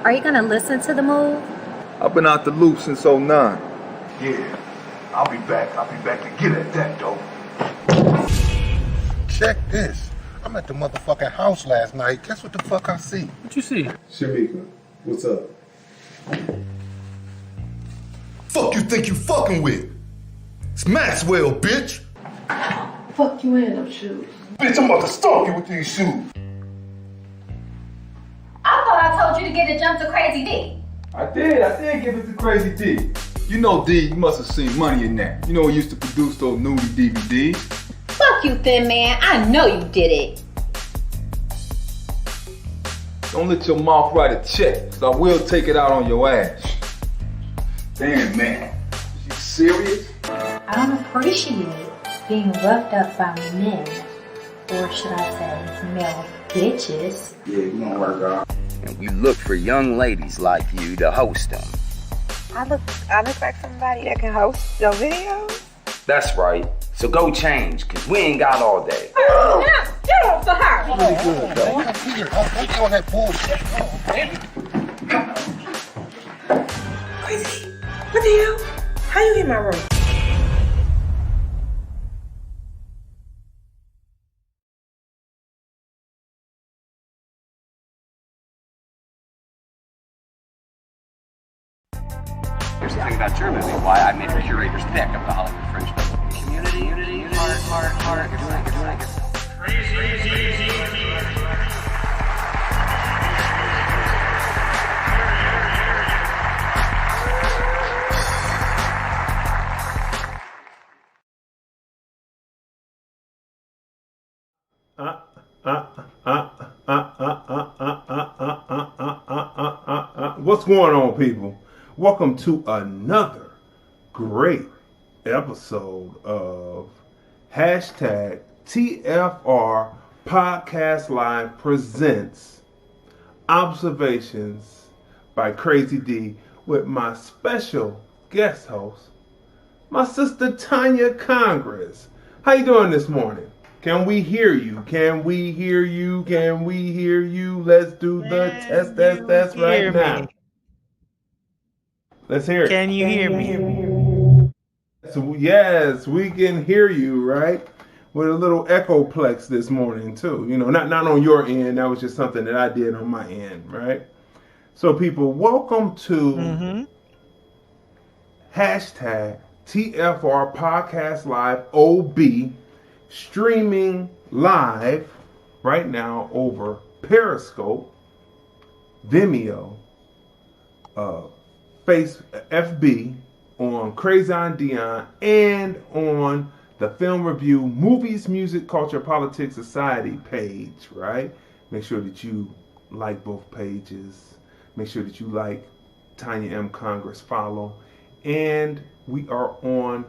Are you gonna listen to the move? I've been out the loop since '09. Yeah, I'll be back to get at that, though. Check this. I'm at the motherfucking house last night. Guess what the fuck I see? What you see? Shamika, what's up? Fuck you think you fucking with? It's Maxwell, bitch. Fuck you in them shoes. Bitch, I'm about to stomp you with these shoes. I thought I told you to get a jump to Crazy D. I did give it to Crazy D. You know D, you must have seen money in that. You know he used to produce those nudie DVDs. Fuck you, thin man. I know you did it. Don't let your mouth write a check, cause I will take it out on your ass. Damn, man. You serious? I don't appreciate being roughed up by men, or should I say male bitches. Yeah, you don't work out. And we look for young ladies like you to host them. I look like somebody that can host your videos. That's right. So go change, cause we ain't got all day. Get off the house. Really good, though. Don't do all that bullshit. Crazy. What the hell? How you in my room? Here's the thing about your movie, why I made a curator's pick of the Hollywood Fringe Festival. Community, heart. What's going on, people? Welcome to another great episode of hashtag TFR Podcast Live presents Observations by Crazy D with my special guest host, my sister Tanya Congress. How you doing this morning? Can we hear you? Can we hear you? Can we hear you? Let's do the test right now. Let's hear it. Can you hear me? So, yes, we can hear you, right? With a little echoplex this morning, too. You know, not on your end. That was just something that I did on my end, right? So, people, welcome to hashtag TFR Podcast Live OB, streaming live right now over Periscope, Vimeo, FB, on Crazy on Dion, and on the Film Review Movies, Music, Culture, Politics, Society page, right? Make sure that you like both pages. Make sure that you like Tanya M. Congress, follow. And we are on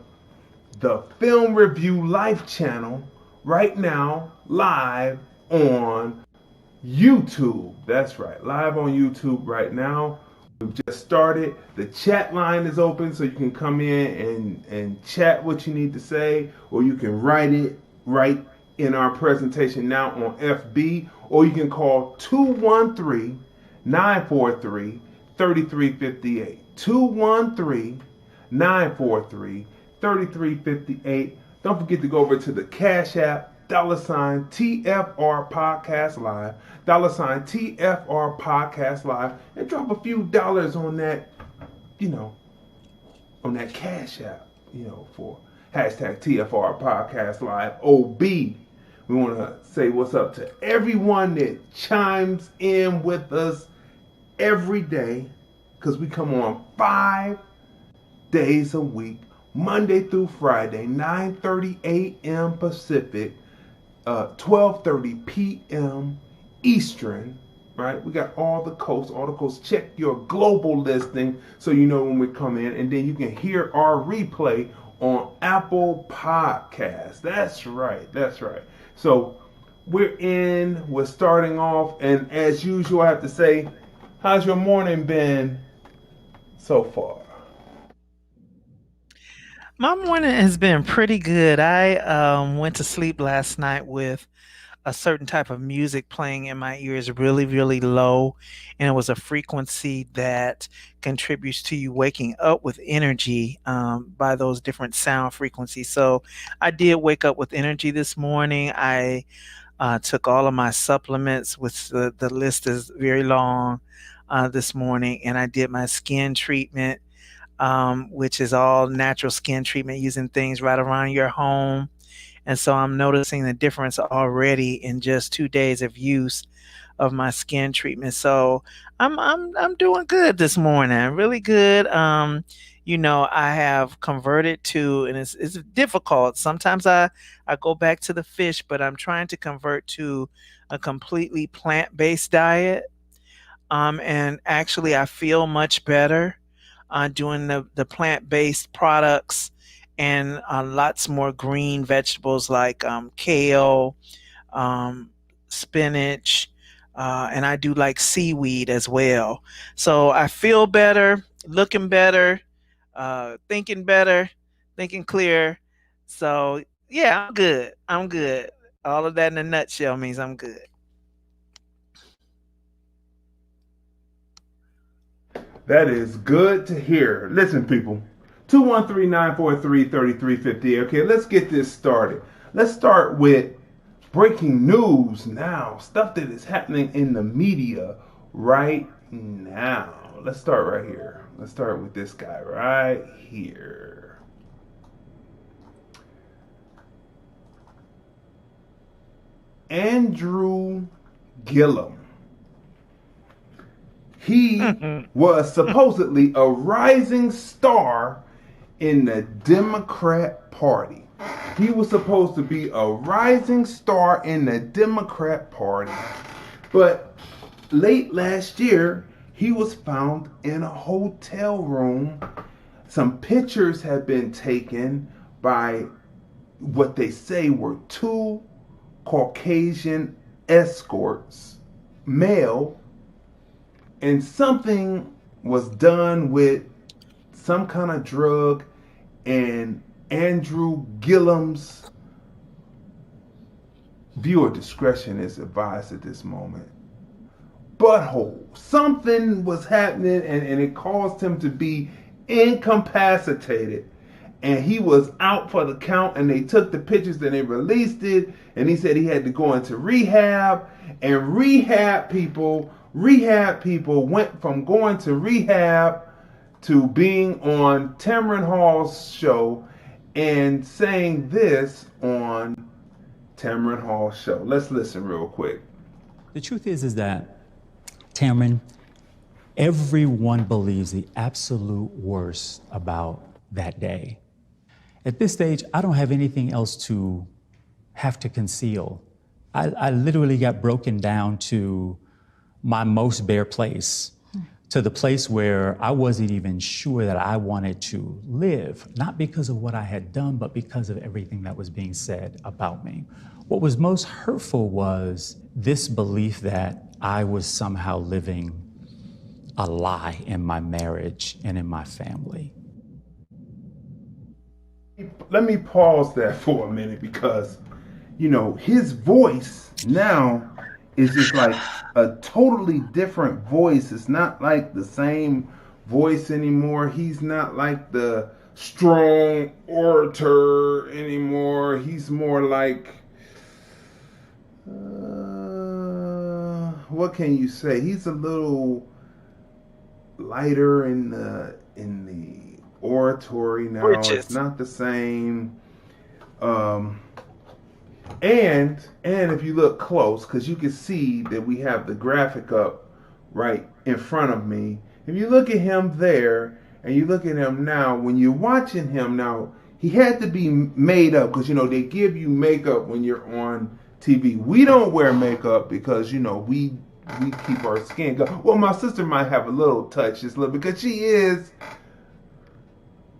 the Film Review Live channel right now, live on YouTube. That's right, live on YouTube right now. We've just started. The chat line is open, so you can come in and chat what you need to say, or you can write it right in our presentation now on FB, or you can call 213-943-3358. 213-943-3358. Don't forget to go over to the Cash App, $ TFR Podcast Live, $ TFR Podcast Live, and drop a few dollars on that, on that Cash App, for hashtag TFR Podcast Live OB. We want to say what's up to everyone that chimes in with us every day, because we come on 5 days a week, Monday through Friday, 9:30 a.m. Pacific, 12:30 p.m. Eastern, right? We got all the coasts. Check your global listing so you know when we come in, and then you can hear our replay on Apple Podcasts. That's right. So we're starting off, and as usual, I have to say, how's your morning been so far? My morning has been pretty good. I went to sleep last night with a certain type of music playing in my ears really, really low. And it was a frequency that contributes to you waking up with energy by those different sound frequencies. So I did wake up with energy this morning. I took all of my supplements, which the list is very long this morning, and I did my skin treatment, which is all natural skin treatment using things right around your home. And so I'm noticing the difference already in just 2 days of use of my skin treatment. So I'm doing good this morning, really good. I have converted to, and it's difficult. Sometimes I go back to the fish, but I'm trying to convert to a completely plant-based diet. And actually, I feel much better doing the plant-based products and lots more green vegetables like kale, spinach, and I do like seaweed as well. So I feel better, looking better, thinking better, thinking clear. So yeah, I'm good. I'm good. All of that in a nutshell means I'm good. That is good to hear. Listen, people. 213-943-3350. Okay, let's get this started. Let's start with breaking news now. Stuff that is happening in the media right now. Let's start right here. Let's start with this guy right here. Andrew Gillum. He was supposedly a rising star in the Democrat Party. He was supposed to be a rising star in the Democrat Party. But late last year, he was found in a hotel room. Some pictures have been taken by what they say were 2 Caucasian escorts, male, and something was done with some kind of drug, and Andrew Gillum's viewer discretion is advised at this moment. Butthole. Something was happening, and it caused him to be incapacitated. And he was out for the count, and they took the pictures and they released it. And he said he had to go into rehab. And rehab people went from going to rehab to being on Tamron Hall's show and saying this on Tamron Hall's show. Let's listen real quick. The truth is that, Tamron, everyone believes the absolute worst about that day. At this stage, I don't have anything else to have to conceal. I literally got broken down to my most bare place, to the place where I wasn't even sure that I wanted to live, not because of what I had done, but because of everything that was being said about me. What was most hurtful was this belief that I was somehow living a lie in my marriage and in my family. Let me pause that for a minute because, his voice now is just like a totally different voice. It's not like the same voice anymore. He's not like the strong orator anymore. He's more like, what can you say? He's a little lighter in the oratory now. It's not the same. And if you look close, because you can see that we have the graphic up right in front of me. If you look at him there and you look at him now, when you're watching him now, he had to be made up because, they give you makeup when you're on TV. We don't wear makeup because, we keep our skin good. Well, my sister might have a little touch, just a little, because she is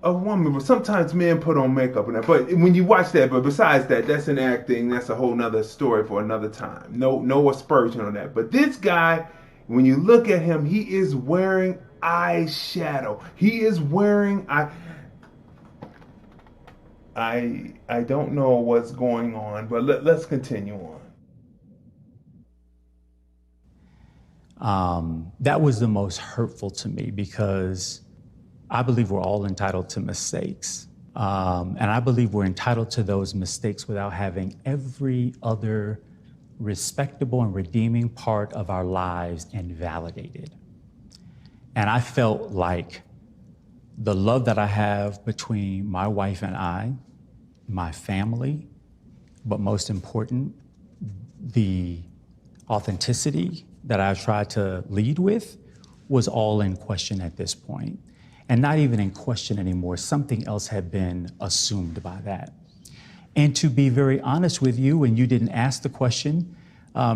a woman, but sometimes men put on makeup and that. But when you watch that, but besides that, that's an acting. That's a whole nother story for another time. No aspersion on that. But this guy, when you look at him, he is wearing eyeshadow. He is wearing I don't know what's going on, but let's continue on. That was the most hurtful to me because I believe we're all entitled to mistakes. And I believe we're entitled to those mistakes without having every other respectable and redeeming part of our lives invalidated. And I felt like the love that I have between my wife and I, my family, but most important, the authenticity that I tried to lead with was all in question at this point. And not even in question anymore. Something else had been assumed by that. And to be very honest with you, when you didn't ask the question,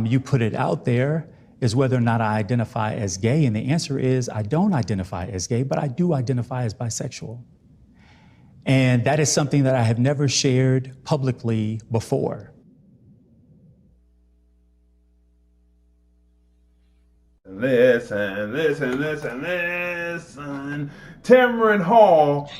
you put it out there, is whether or not I identify as gay. And the answer is I don't identify as gay, but I do identify as bisexual. And that is something that I have never shared publicly before. Listen. Tamron Hall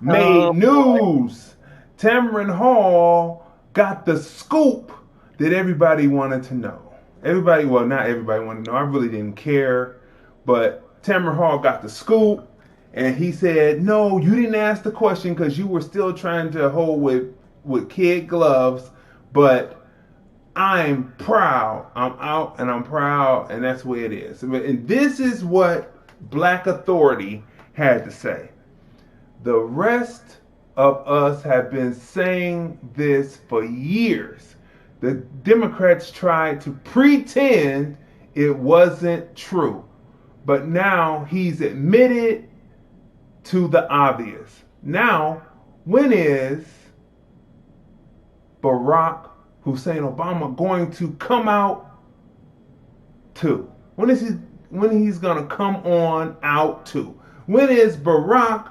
made news. Tamron Hall got the scoop that everybody wanted to know. Well, not everybody wanted to know. I really didn't care. But Tamron Hall got the scoop. And he said, no, you didn't ask the question because you were still trying to hold with kid gloves. But I'm proud. I'm out and I'm proud. And that's the way it is. And this is what Black Authority had to say. The rest of us have been saying this for years. The Democrats tried to pretend it wasn't true. But now he's admitted to the obvious. Now, when is Barack Hussein Obama going to come out to? When he's going to come on out to? When is Barack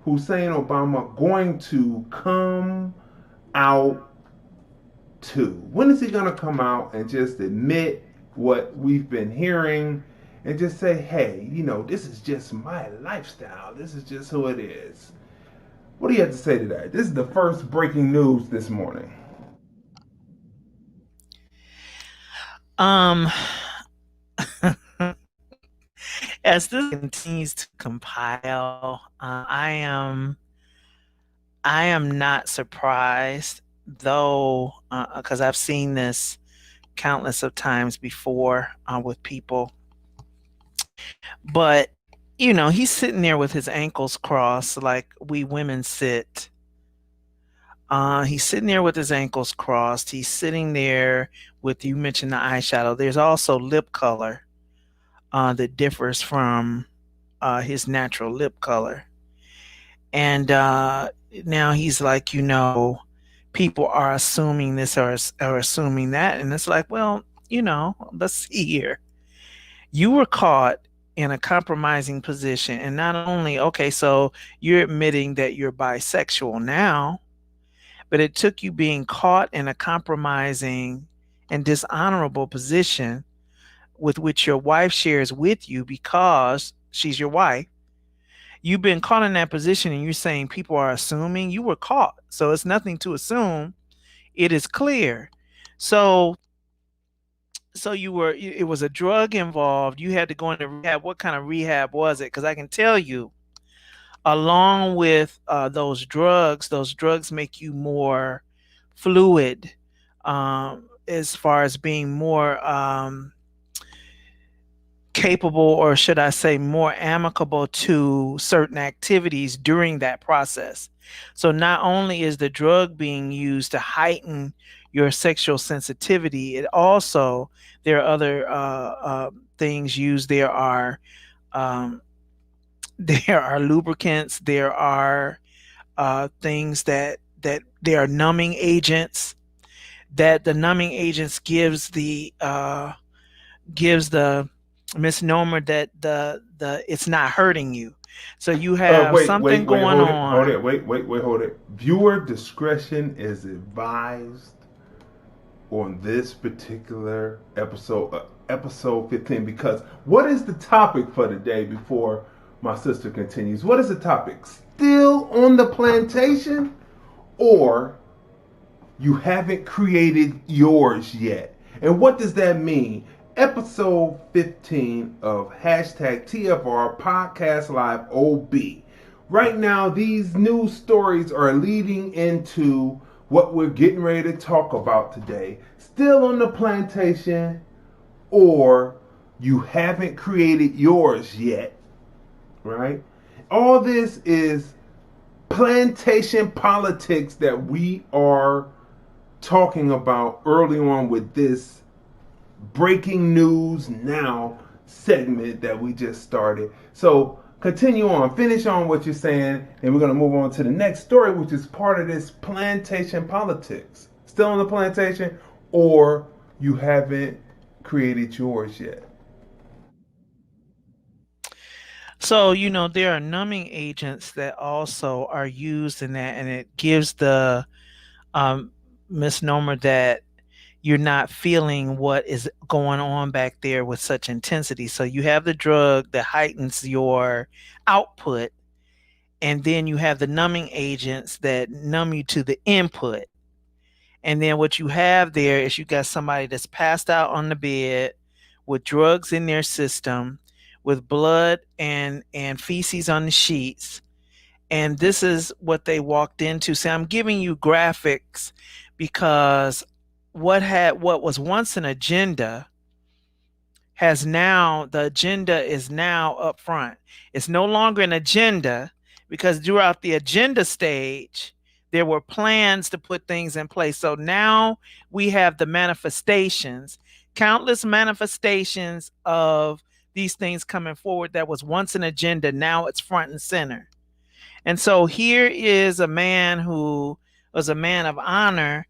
Hussein Obama going to come out to? When is he going to come out and just admit what we've been hearing and just say, hey, this is just my lifestyle. This is just who it is. What do you have to say to that? This is the first breaking news this morning. As this continues to compile, I am not surprised, though, because I've seen this countless of times before with people. But, he's sitting there with his ankles crossed like we women sit. He's sitting there with his ankles crossed. He's sitting there with, you mentioned the eyeshadow. There's also lip color that differs from his natural lip color. And now he's like, people are assuming this or assuming that. And it's like, well, let's see here. You were caught in a compromising position. And not only, okay, so you're admitting that you're bisexual now, but it took you being caught in a compromising and dishonorable position with which your wife shares with you because she's your wife. You've been caught in that position and you're saying people are assuming. You were caught. So it's nothing to assume. It is clear. So it was a drug involved. You had to go into rehab. What kind of rehab was it? Because I can tell you, along with those drugs make you more fluid as far as being more capable, or should I say more amicable to certain activities during that process. So not only is the drug being used to heighten your sexual sensitivity, it also, there are other things used. There are lubricants. There are things that there are numbing agents. That the numbing agents gives the misnomer that the it's not hurting you. So you have something going on. Hold it. Viewer discretion is advised on this particular episode 15, because what is the topic for today before my sister continues? What is the topic? Still on the plantation, or you haven't created yours yet? And what does that mean? episode 15 of hashtag TFR Podcast Live OB. Right now, these news stories are leading into what we're getting ready to talk about today. Still on the plantation, or you haven't created yours yet, right? All this is plantation politics that we are talking about early on with this breaking news now segment that we just started. So continue on, finish on what you're saying, and we're going to move on to the next story, which is part of this plantation politics. Still on the plantation, or you haven't created yours yet. So, there are numbing agents that also are used in that, and it gives the misnomer that you're not feeling what is going on back there with such intensity. So you have the drug that heightens your output, and then you have the numbing agents that numb you to the input. And then what you have there is you got somebody that's passed out on the bed with drugs in their system, with blood and feces on the sheets. And this is what they walked into. So I'm giving you graphics because what was once an agenda the agenda is now up front. It's no longer an agenda because throughout the agenda stage, there were plans to put things in place. So now we have the manifestations, countless manifestations of these things coming forward that was once an agenda. Now it's front and center. And so here is a man who was a man of honor.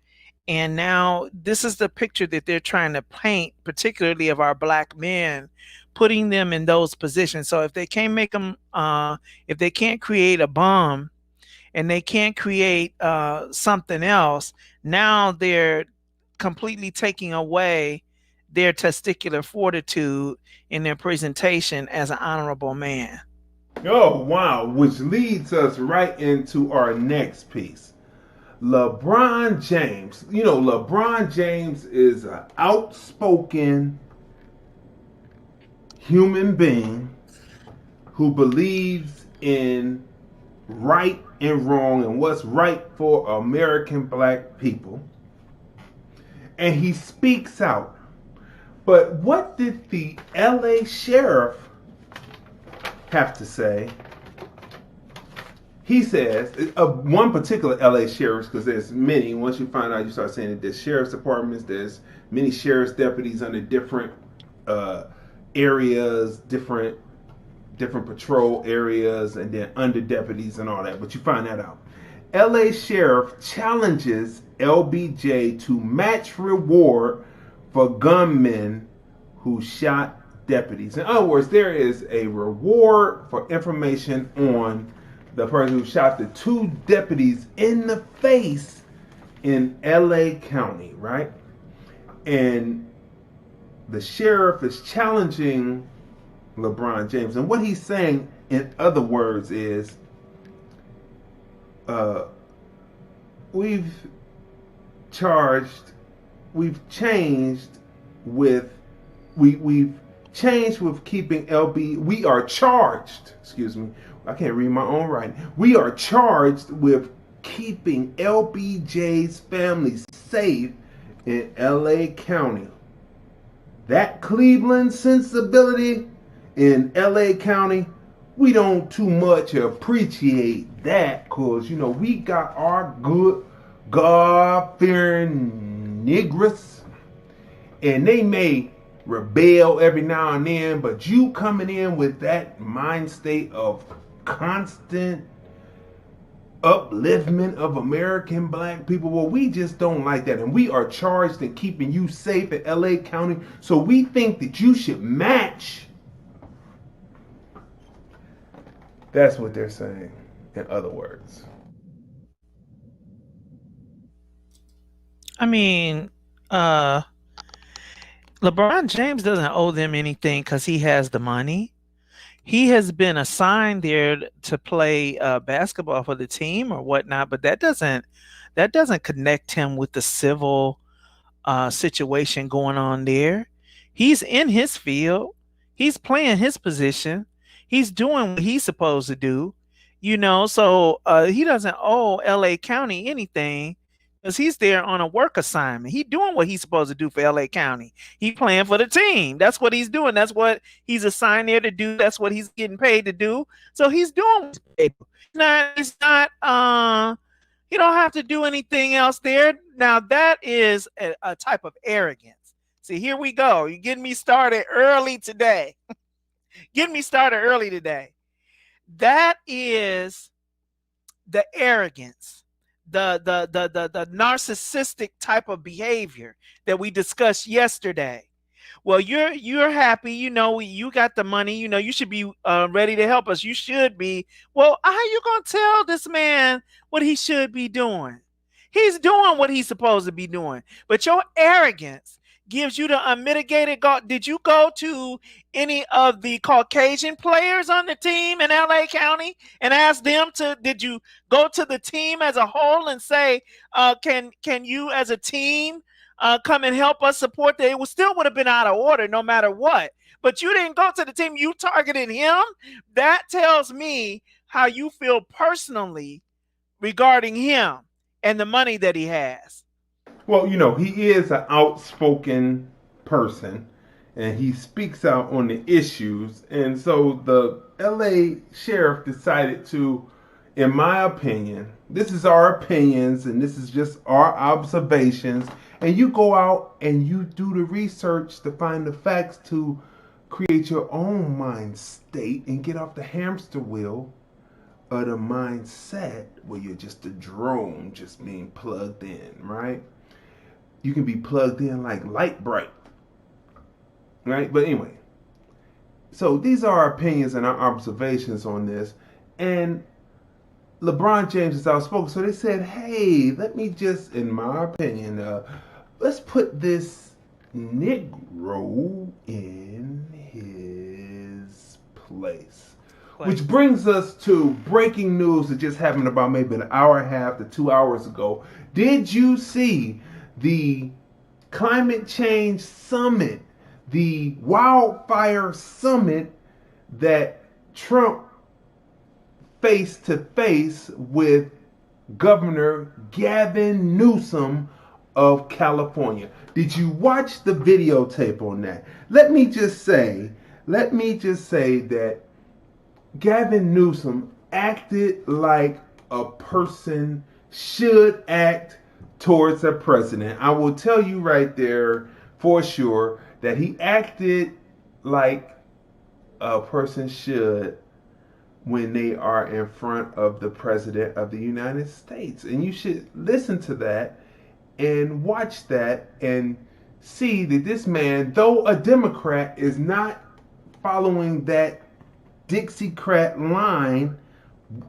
And now this is the picture that they're trying to paint, particularly of our Black men, putting them in those positions. So if they can't make them, if they can't create a bomb and they can't create something else, now they're completely taking away their testicular fortitude in their presentation as an honorable man. Oh, wow. Which leads us right into our next piece. LeBron James. LeBron James is an outspoken human being who believes in right and wrong and what's right for American Black people. And he speaks out. But what did the LA sheriff have to say? He says, one particular LA sheriff, because there's many, once you find out, you start saying that there's sheriff's departments, there's many sheriff's deputies under different areas, different patrol areas, and then under deputies and all that, but you find that out. LA sheriff challenges LBJ to match reward for gunmen who shot deputies. In other words, there is a reward for information on the person who shot the 2 deputies in the face in LA County, right? And the sheriff is challenging LeBron James. And what he's saying, in other words, is we've changed with keeping we are charged, I can't read my own writing. We are charged with keeping LBJ's family safe in LA County. That Cleveland sensibility in LA County, we don't too much appreciate that, because, we got our good God-fearing niggers, and they may rebel every now and then, but you coming in with that mind state of constant upliftment of American Black people, well, we just don't like that, and we are charged in keeping you safe in LA County, so we think that you should match. That's what they're saying, in other words. I mean, LeBron James doesn't owe them anything because he has the money. He has been assigned there to play basketball for the team or whatnot, but that doesn't connect him with the civil situation going on there. He's in his field. He's playing his position. He's doing what he's supposed to do, so he doesn't owe LA County anything because he's there on a work assignment. He's doing what he's supposed to do for LA County. He's playing for the team. That's what he's doing. That's what he's assigned there to do. That's what he's getting paid to do. So he's doing what he's paid to do. He's not, you don't have to do anything else there. Now, that is a type of arrogance. See, here we go. You're getting me started early today. That is the arrogance, the narcissistic type of behavior that we discussed yesterday. Well, you're happy, you got the money, you should be ready to help us. You should be. Well, how you gonna tell this man what he should be doing? He's doing what he's supposed to be doing. But your arrogance gives you the unmitigated Did you go to any of the Caucasian players on the team in LA County and ask them did you go to the team as a whole and say, can you as a team come and help us support that? It still would have been out of order no matter what. But you didn't go to the team. You targeted him. That tells me how you feel personally regarding him and the money that he has. Well, he is an outspoken person, and he speaks out on the issues. And so the LA sheriff decided to, in my opinion, this is our opinions, and this is just our observations, and you go out and you do the research to find the facts to create your own mind state and get off the hamster wheel of the mindset where you're just a drone just being plugged in, right? You can be plugged in like light bright, right? But anyway, so these are our opinions and our observations on this. And LeBron James is outspoken. So they said, hey, let me just, in my opinion, let's put this Negro in his place. Which brings us to breaking news that just happened about maybe an hour and a half to 2 hours ago. Did you see the climate change summit, the wildfire summit that Trump face to face with Governor Gavin Newsom of California? Did you watch the videotape on that? Let me just say that Gavin Newsom acted like a person should act towards a president. I will tell you right there for sure that he acted like a person should when they are in front of the president of the United States. And you should listen to that and watch that and see that this man, though a Democrat, is not following that Dixiecrat line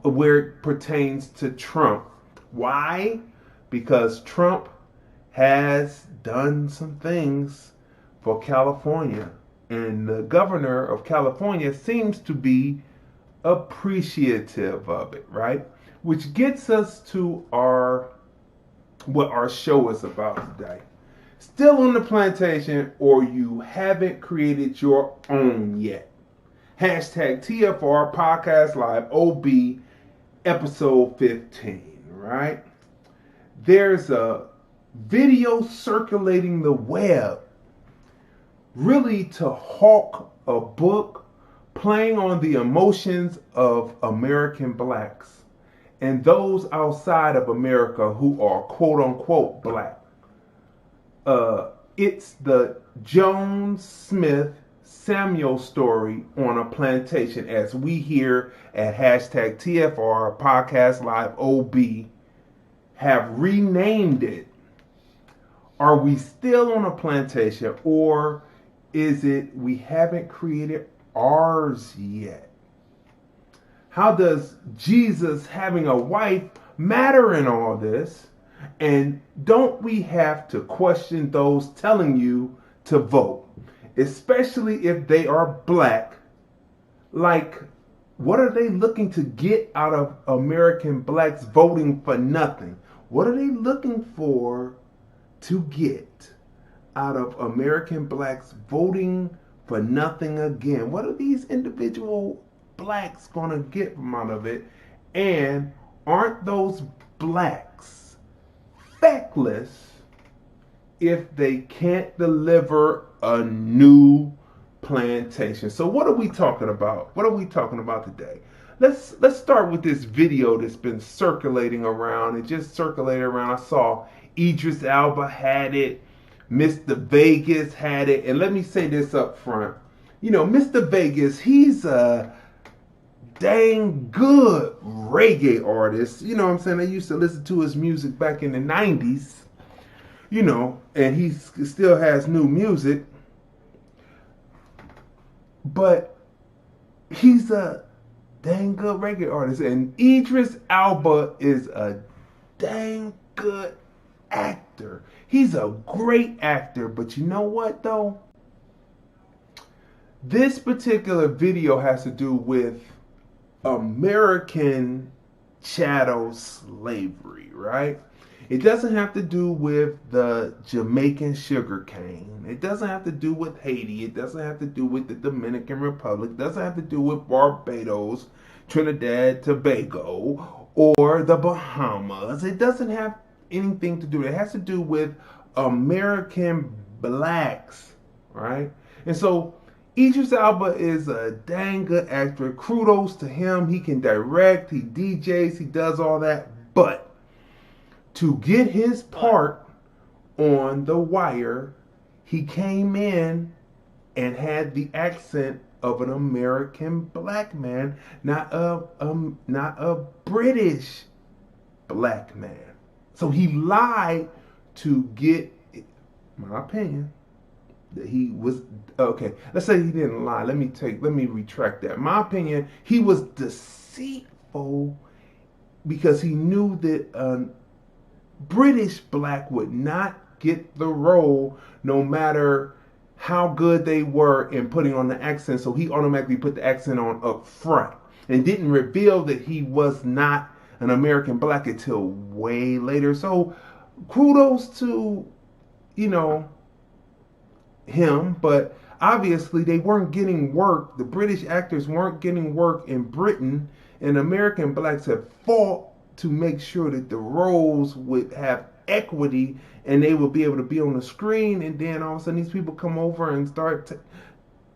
where it pertains to Trump. Why? Because Trump has done some things for California, and the governor of California seems to be appreciative of it, right? Which gets us to what our show is about today. Still on the plantation, or you haven't created your own yet. Hashtag TFR Podcast Live OB episode 15, right? There's a video circulating the web really to hawk a book playing on the emotions of American blacks and those outside of America who are quote unquote black. It's the Jones Smith Samuel story on a plantation, as we here at hashtag TFR Podcast Live OB have renamed it. Are we still on a plantation, or is it we haven't created ours yet? How does Jesus having a wife matter in all this? And don't we have to question those telling you to vote, especially if they are black? Like, what are they looking to get out of American blacks voting for nothing? What are they looking for to get out of American blacks voting for nothing again? What are these individual blacks going to get from out of it? And aren't those blacks feckless if they can't deliver a new plantation? So what are we talking about? What are we talking about today? Let's start with this video that's been circulating around. It just circulated around. I saw Idris Elba had it. Mr. Vegas had it. And let me say this up front. You know, Mr. Vegas, he's a dang good reggae artist. You know what I'm saying? I used to listen to his music back in the 90s. You know, and he still has new music. But he's a dang good reggae artist. And Idris Elba is a dang good actor. He's a great actor. But you know what, though? This particular video has to do with American chattel slavery, right? It doesn't have to do with the Jamaican sugar cane. It doesn't have to do with Haiti. It doesn't have to do with the Dominican Republic. It doesn't have to do with Barbados, Trinidad, Tobago, or the Bahamas. It doesn't have anything to do with it. It has to do with American blacks, right? And so Idris Elba is a dang good actor. Kudos to him. He can direct, he DJs, he does all that. But to get his part on The Wire, he came in and had the accent of an American black man, not a British black man. So he lied to get, my opinion, that he was, okay, let's say he didn't lie. Let me retract that. My opinion, he was deceitful because he knew that British black would not get the role no matter how good they were in putting on the accent. So he automatically put the accent on up front and didn't reveal that he was not an American black until way later. So kudos to, you know, him, but obviously they weren't getting work. The British actors weren't getting work in Britain, and American blacks have fought to make sure that the roles would have equity and they would be able to be on the screen, and then all of a sudden these people come over and start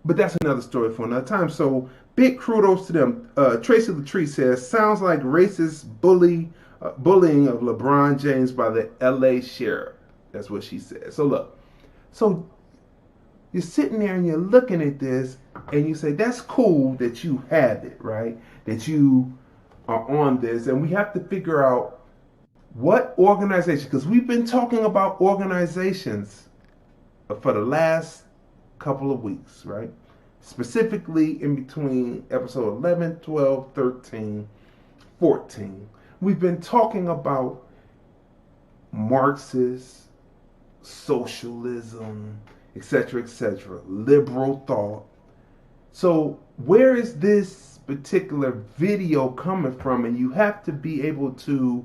but that's another story for another time. So big kudos to them. Tracy Latree says, sounds like racist bullying of LeBron James by the LA sheriff. That's what she said. So look, so you're sitting there and you're looking at this and you say, that's cool that you have it, right? That you are on this, and we have to figure out what organization, because we've been talking about organizations for the last couple of weeks, right? Specifically in between episode 11, 12, 13, 14. We've been talking about Marxist, socialism, etc., liberal thought. So where is this particular video coming from? And you have to be able to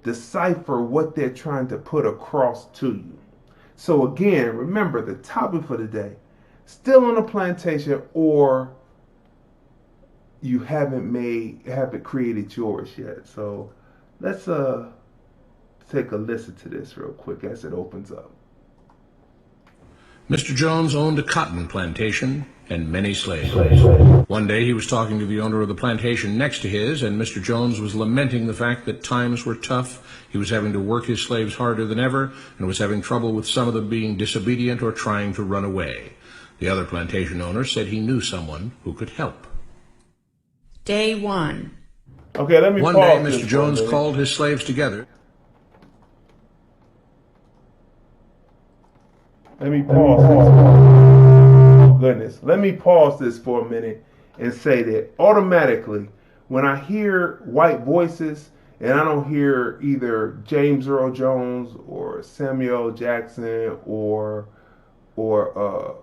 decipher what they're trying to put across to you. So again, remember the topic for today, still on a plantation, or you haven't created yours yet. So let's take a listen to this real quick as it opens up. Mr. Jones owned a cotton plantation and many slaves. One day he was talking to the owner of the plantation next to his, and Mr. Jones was lamenting the fact that times were tough. He was having to work his slaves harder than ever, and was having trouble with some of them being disobedient or trying to run away. The other plantation owner said he knew someone who could help. Day one. Okay, let me One day, Mr. Jones called his slaves together. Let me pause this. Oh, goodness. Let me pause this for a minute and say that automatically, when I hear white voices and I don't hear either James Earl Jones or Samuel Jackson or Morgan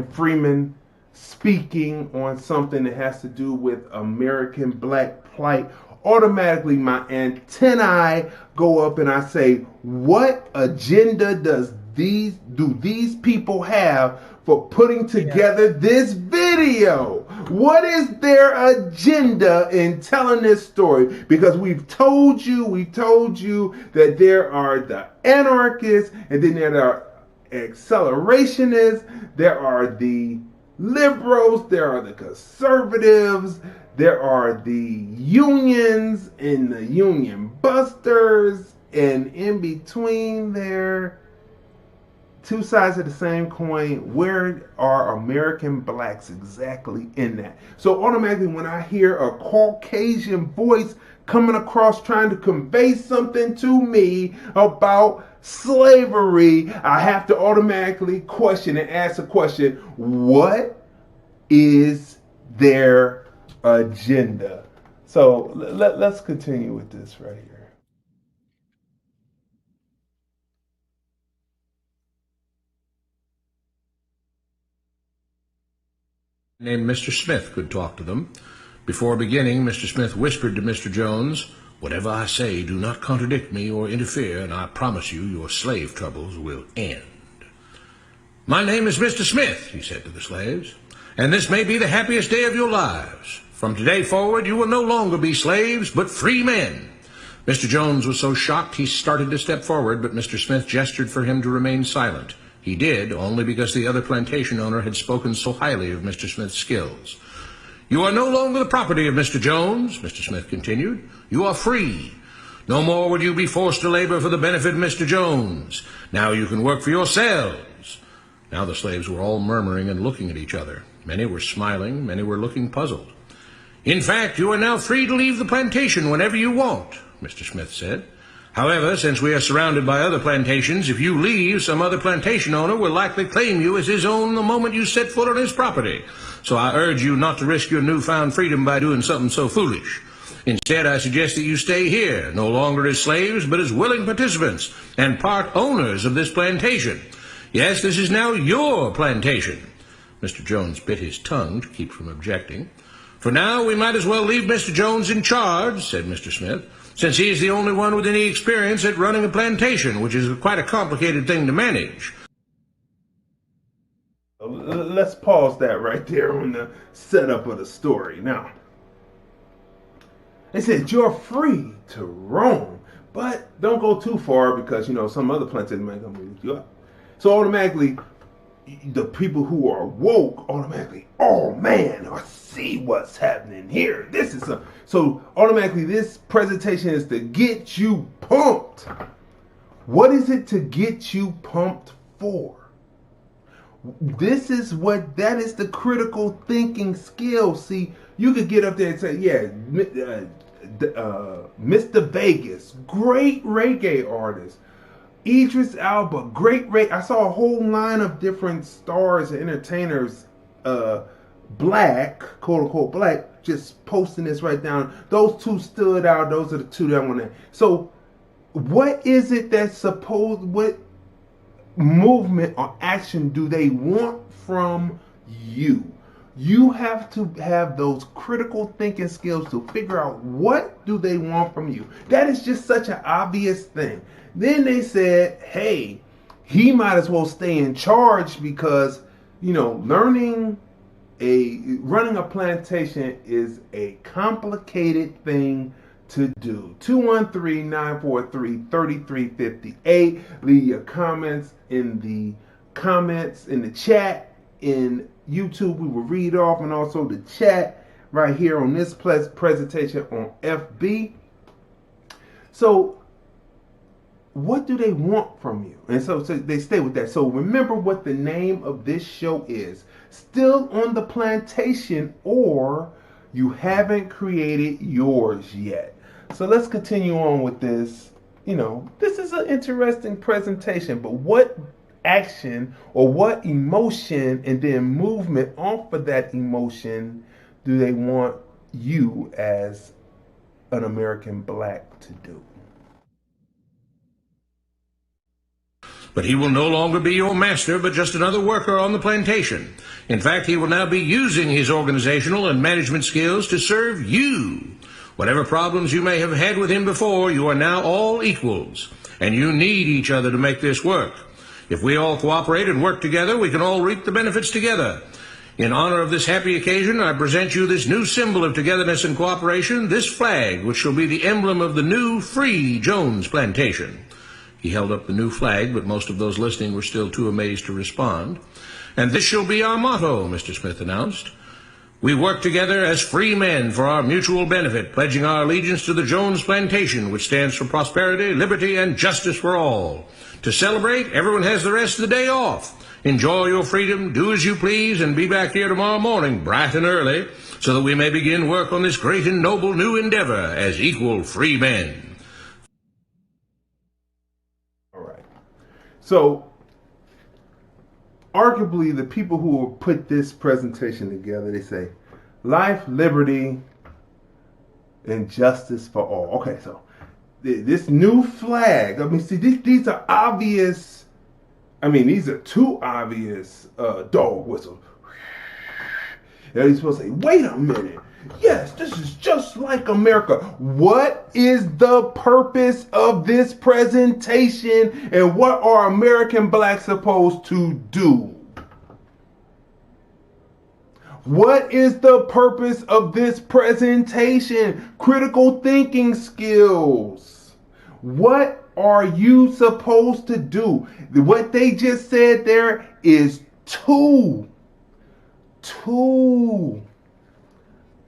Freeman speaking on something that has to do with American black plight, automatically my antennae go up and I say, what agenda do these people have for putting together this video? What is their agenda in telling this story? Because we've told you that there are the anarchists, and then there are accelerationists, there are the liberals, there are the conservatives, there are the unions and the union busters, and in between there, two sides of the same coin. Where are American blacks exactly in that? So automatically when I hear a Caucasian voice coming across trying to convey something to me about slavery, I have to automatically question and ask a question: what is their agenda? So let's continue with this right here. Named Mr. Smith could talk to them. Before beginning, Mr. Smith whispered to Mr. Jones, "Whatever I say, do not contradict me or interfere, and I promise you your slave troubles will end." "My name is Mr. Smith," he said to the slaves, "and this may be the happiest day of your lives. From today forward, you will no longer be slaves, but free men." Mr. Jones was so shocked he started to step forward, but Mr. Smith gestured for him to remain silent. He did, only because the other plantation owner had spoken so highly of Mr. Smith's skills. "You are no longer the property of Mr. Jones," Mr. Smith continued. "You are free. No more will you be forced to labor for the benefit of Mr. Jones. Now you can work for yourselves." Now the slaves were all murmuring and looking at each other. Many were smiling, many were looking puzzled. "In fact, you are now free to leave the plantation whenever you want," Mr. Smith said. "However, since we are surrounded by other plantations, if you leave, some other plantation owner will likely claim you as his own the moment you set foot on his property. So I urge you not to risk your newfound freedom by doing something so foolish. Instead, I suggest that you stay here, no longer as slaves, but as willing participants and part owners of this plantation. Yes, this is now your plantation." Mr. Jones bit his tongue to keep from objecting. "For now, we might as well leave Mr. Jones in charge," said Mr. Smith, "since he is the only one with any experience at running a plantation, which is quite a complicated thing to manage." Let's pause that right there on the setup of the story. Now, they said you're free to roam, but don't go too far because, some other plantation might come with you up. So automatically, the people who are woke automatically, "Oh man, I see what's happening here. This is so automatically this presentation is to get you pumped. What is it to get you pumped for? That is the critical thinking skill. See, you could get up there and say, yeah, Mr. Vegas, great reggae artist. Idris Elba, great reggae. I saw a whole line of different stars and entertainers, black, quote unquote black, just posting this right down. Those two stood out. Those are the two that I want to. So what is it that's what movement or action do they want from you? You have to have those critical thinking skills to figure out what do they want from you. That is just such an obvious thing. Then they said, hey, he might as well stay in charge because, running a plantation is a complicated thing to do. 213-943-3358. Leave your comments in the chat in YouTube. We will read off, and also the chat right here on this presentation on FB. So what do they want from you? And so they stay with that. So remember what the name of this show is. Still on the plantation, or you haven't created yours yet. So let's continue on with this. This is an interesting presentation, but what action or what emotion and then movement off of that emotion do they want you as an American black to do? But he will no longer be your master, but just another worker on the plantation. In fact, he will now be using his organizational and management skills to serve you. Whatever problems you may have had with him before, you are now all equals, and you need each other to make this work. If we all cooperate and work together, we can all reap the benefits together. In honor of this happy occasion, I present you this new symbol of togetherness and cooperation, this flag, which shall be the emblem of the new free Jones Plantation. He held up the new flag, but most of those listening were still too amazed to respond. And this shall be our motto, Mr. Smith announced. We work together as free men for our mutual benefit, pledging our allegiance to the Jones Plantation, which stands for prosperity, liberty, and justice for all. To celebrate, everyone has the rest of the day off. Enjoy your freedom, do as you please, and be back here tomorrow morning, bright and early, so that we may begin work on this great and noble new endeavor as equal free men. All right. So, arguably, the people who put this presentation together, they say, life, liberty, and justice for all. Okay, so this new flag, I mean, see, these are obvious. I mean, these are two obvious dog whistles. And he's supposed to say, wait a minute. Yes, this is just like America. What is the purpose of this presentation, and what are American blacks supposed to do? What is the purpose of this presentation? Critical thinking skills. What are you supposed to do? What they just said there is too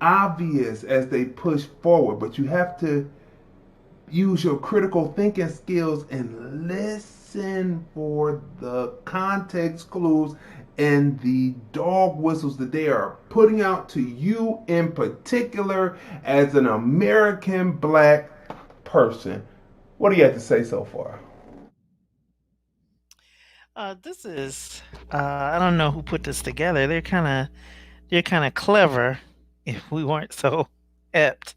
obvious as they push forward, but you have to use your critical thinking skills and listen for the context clues and the dog whistles that they are putting out to you in particular as an American black person. What do you have to say so far? This is I don't know who put this together. They're kind of clever. If we weren't so apt,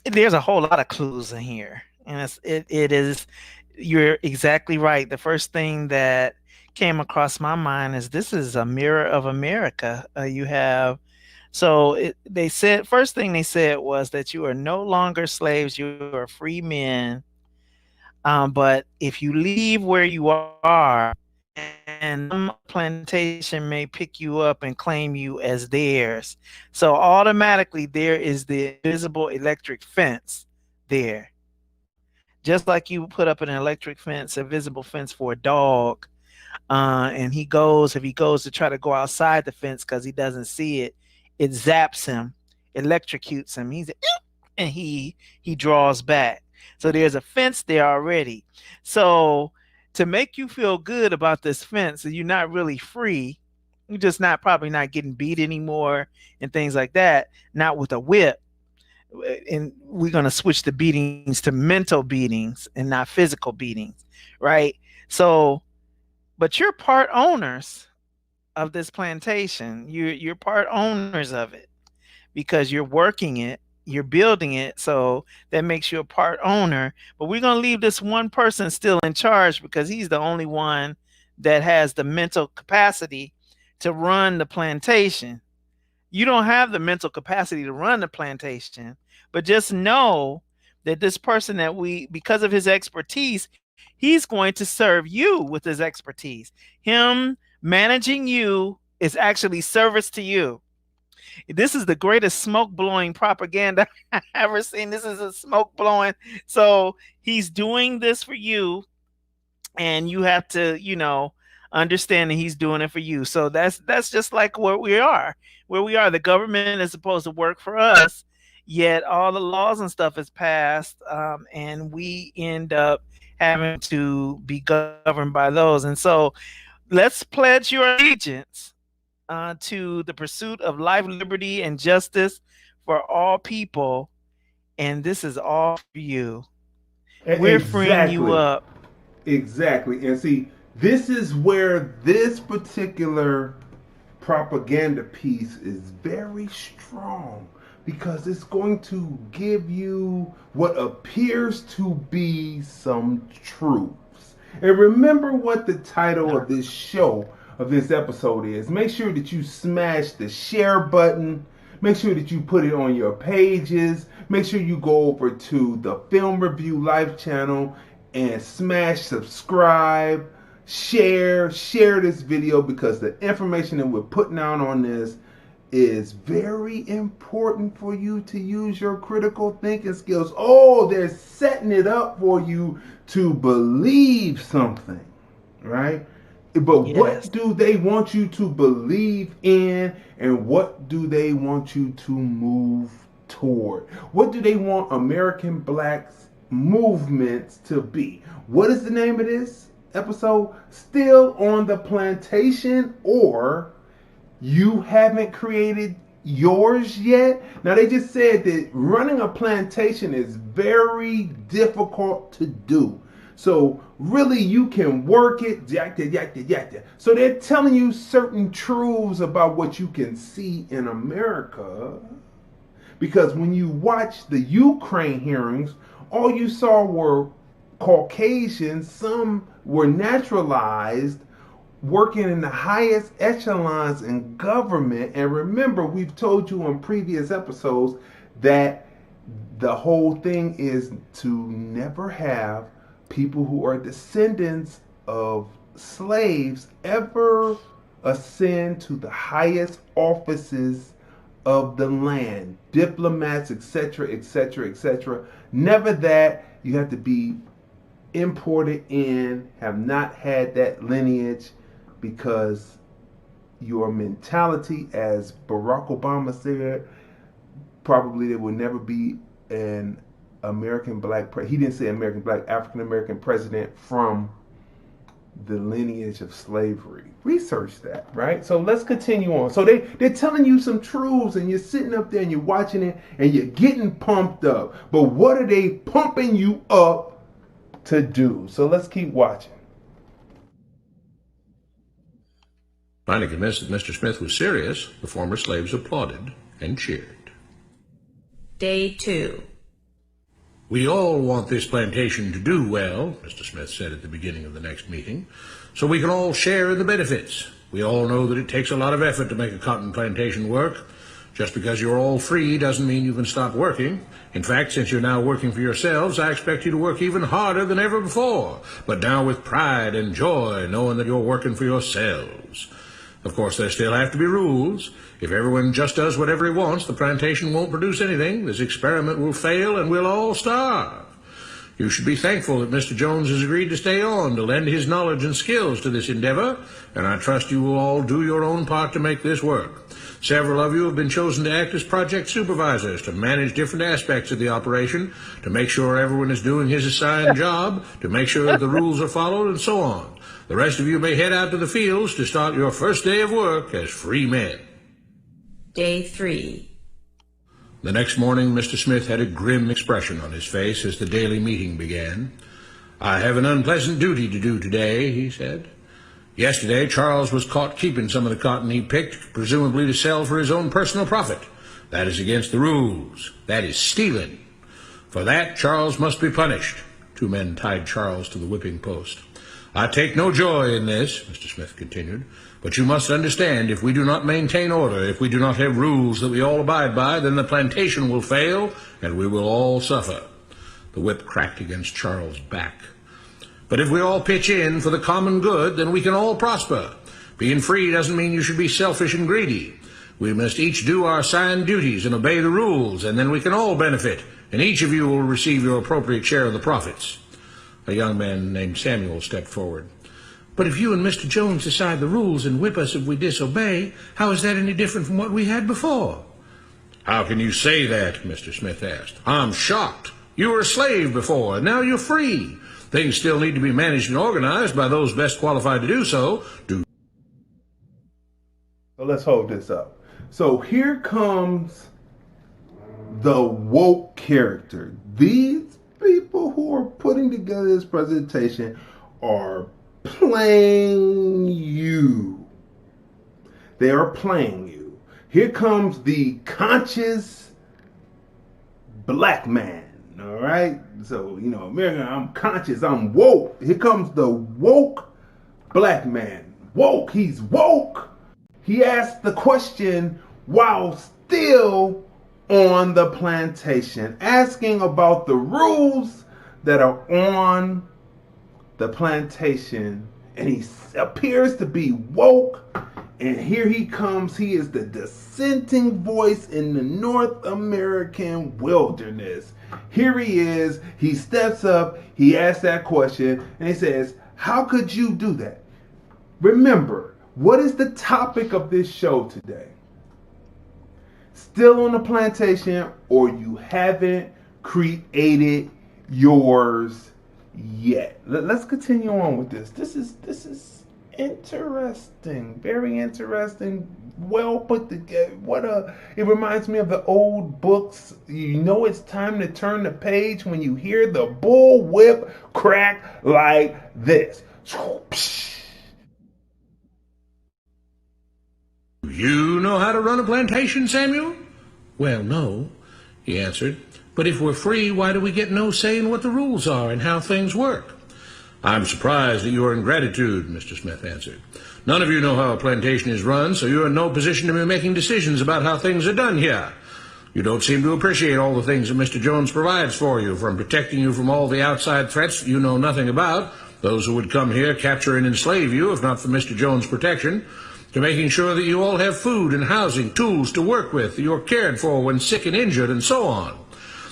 there's a whole lot of clues in here, and it is. You're exactly right. The first thing that came across my mind is this is a mirror of America. You have. So they said, first thing they said was that you are no longer slaves, you are free men. But if you leave where you are, and some plantation may pick you up and claim you as theirs. So automatically there is the invisible electric fence there. Just like you put up an electric fence, a visible fence for a dog. And if he goes to try to go outside the fence because he doesn't see it, it zaps him, electrocutes him. And he draws back. So there's a fence there already. So to make you feel good about this fence, you're not really free. You're just probably not getting beat anymore and things like that. Not with a whip. And we're going to switch the beatings to mental beatings and not physical beatings, right? So, but you're part owners of this plantation. You're part owners of it because you're working it, you're building it, so that makes you a part owner. But we're going to leave this one person still in charge because he's the only one that has the mental capacity to run the plantation. You don't have the mental capacity to run the plantation, but just know that this person because of his expertise, he's going to serve you with his expertise. Him managing you is actually service to you. This is the greatest smoke blowing propaganda I've ever seen. This is a smoke blowing. So he's doing this for you, and you have to, understand that he's doing it for you. So that's just like where we are. The government is supposed to work for us, yet all the laws and stuff is passed, and we end up having to be governed by those. And so let's pledge your allegiance to the pursuit of life, liberty, and justice for all people. And this is all for you. We're freeing you up. Exactly. And see, this is where this particular propaganda piece is very strong, because it's going to give you what appears to be some truths. And remember what the title of this show, of this episode is. Make sure that you smash the share button. Make sure that you put it on your pages. Make sure you go over to the Film Review Life channel and smash subscribe, share this video, because the information that we're putting out on this is very important for you to use your critical thinking skills. Oh, they're setting it up for you to believe something, right? But Yes. what do they want you to believe in, and what do they want you to move toward? What do they want American Blacks movements to be? What is the name of this episode? Still on the plantation, or you haven't created yours yet? Now, they just said that running a plantation is very difficult to do. So really, you can work it, So they're telling you certain truths about what you can see in America. Because when you watch the Ukraine hearings, all you saw were Caucasians. Some were naturalized, working in the highest echelons in government. And remember, we've told you on previous episodes that the whole thing is to never have people who are descendants of slaves ever ascend to the highest offices of the land, diplomats, etc., etc., etc. Never that. You have to be imported in, have not had that lineage, because your mentality, as Barack Obama said, probably there will never be an American Black, he didn't say American Black, African American president from the lineage of slavery. Research that, right? So let's continue on. So they're telling you some truths, and you're sitting up there and you're watching it and you're getting pumped up. But what are they pumping you up to do? So let's keep watching. Finally convinced that Mr. Smith was serious, the former slaves applauded and cheered. Day 2. We all want this plantation to do well, Mr. Smith said at the beginning of the next meeting, so we can all share in the benefits. We all know that it takes a lot of effort to make a cotton plantation work. Just because you're all free doesn't mean you can stop working. In fact, since you're now working for yourselves, I expect you to work even harder than ever before, but now with pride and joy, knowing that you're working for yourselves. Of course, there still have to be rules. If everyone just does whatever he wants, the plantation won't produce anything. This experiment will fail and we'll all starve. You should be thankful that Mr. Jones has agreed to stay on to lend his knowledge and skills to this endeavor, and I trust you will all do your own part to make this work. Several of you have been chosen to act as project supervisors to manage different aspects of the operation, to make sure everyone is doing his assigned job, to make sure that the rules are followed, and so on. The rest of you may head out to the fields to start your first day of work as free men. Day 3. The next morning, Mr. Smith had a grim expression on his face as the daily meeting began. I have an unpleasant duty to do today, he said. Yesterday, Charles was caught keeping some of the cotton he picked, presumably to sell for his own personal profit. That is against the rules. That is stealing. For that, Charles must be punished. 2 men tied Charles to the whipping post. I take no joy in this, Mr. Smith continued, but you must understand, if we do not maintain order, if we do not have rules that we all abide by, then the plantation will fail, and we will all suffer. The whip cracked against Charles' back. But if we all pitch in for the common good, then we can all prosper. Being free doesn't mean you should be selfish and greedy. We must each do our assigned duties and obey the rules, and then we can all benefit, and each of you will receive your appropriate share of the profits. A young man named Samuel stepped forward. But if you and Mr. Jones decide the rules and whip us if we disobey, how is that any different from what we had before? How can you say that? Mr. Smith asked. I'm shocked. You were a slave before, and now you're free. Things still need to be managed and organized by those best qualified to do so. So let's hold this up. So here comes the woke character. These people who are putting together this presentation are playing you. They are playing you. Here comes the conscious black man. All right. So, America, I'm conscious. I'm woke. Here comes the woke black man. Woke. He's woke. He asked the question whilst still on the plantation, asking about the rules that are on the plantation. And he appears to be woke. And here he comes. He is the dissenting voice in the North American wilderness. Here he is. He steps up. He asks that question. And he says, how could you do that? Remember, what is the topic of this show today? Still on the plantation, or you haven't created yours yet. Let's continue on with this. This is interesting, very interesting, well put together. It reminds me of the old books. You know it's time to turn the page when you hear the bull whip crack like this. You know how to run a plantation, Samuel? Well, no, he answered. But if we're free, why do we get no say in what the rules are and how things work? I'm surprised at your ingratitude, Mr. Smith answered. None of you know how a plantation is run, so you're in no position to be making decisions about how things are done here. You don't seem to appreciate all the things that Mr. Jones provides for you, from protecting you from all the outside threats you know nothing about, those who would come here, capture and enslave you, if not for Mr. Jones' protection, to making sure that you all have food and housing, tools to work with, you're cared for when sick and injured, and so on.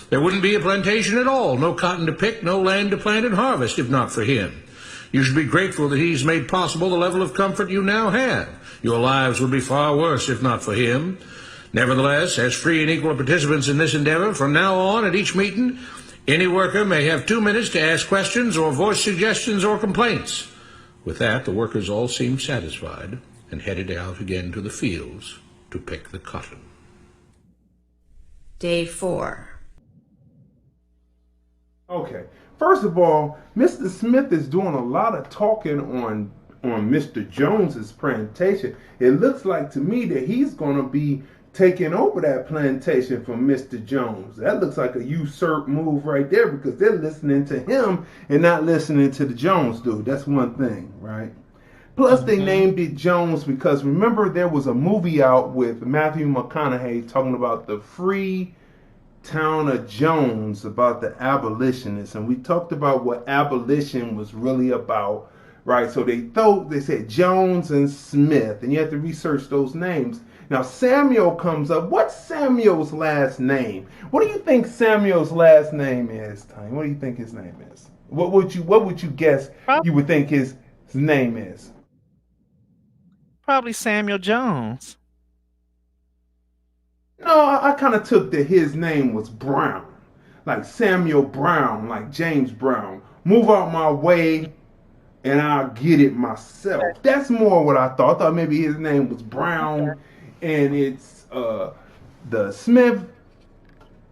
There wouldn't be a plantation at all, no cotton to pick, no land to plant and harvest, if not for him. You should be grateful that he's made possible the level of comfort you now have. Your lives would be far worse if not for him. Nevertheless, as free and equal participants in this endeavor, from now on at each meeting, any worker may have 2 minutes to ask questions or voice suggestions or complaints. With that, the workers all seemed satisfied and headed out again to the fields to pick the cotton. Day 4. Okay. First of all, Mr. Smith is doing a lot of talking on Mr. Jones's plantation. It looks like to me that he's going to be taking over that plantation from Mr. Jones. That looks like a usurp move right there, because they're listening to him and not listening to the Jones dude. That's one thing, right? Plus, they named it Jones because, remember, there was a movie out with Matthew McConaughey talking about the free town of Jones, about the abolitionists, and we talked about what abolition was really about, right? So they said Jones and Smith, and you have to research those names. Now Samuel comes up. What's Samuel's last name? What do you think Samuel's last name is, Tony? What do you think his name is? What would you guess you would think his name is? Probably Samuel Jones. No, I kind of took that his name was Brown. Like Samuel Brown, like James Brown. Move out my way and I'll get it myself. That's more what I thought. I thought maybe his name was Brown, and it's the Smith,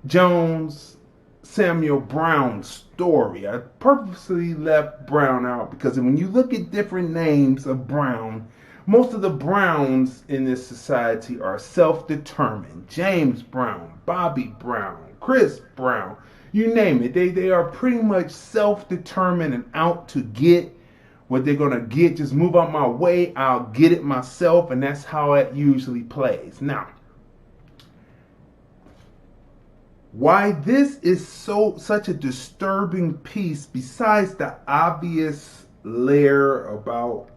Jones, Samuel Brown story. I purposely left Brown out because when you look at different names of Brown, most of the Browns in this society are self-determined. James Brown, Bobby Brown, Chris Brown, you name it. They are pretty much self-determined and out to get what they're going to get. Just move out my way, I'll get it myself, and that's how it usually plays. Now, why this is such a disturbing piece, besides the obvious layer about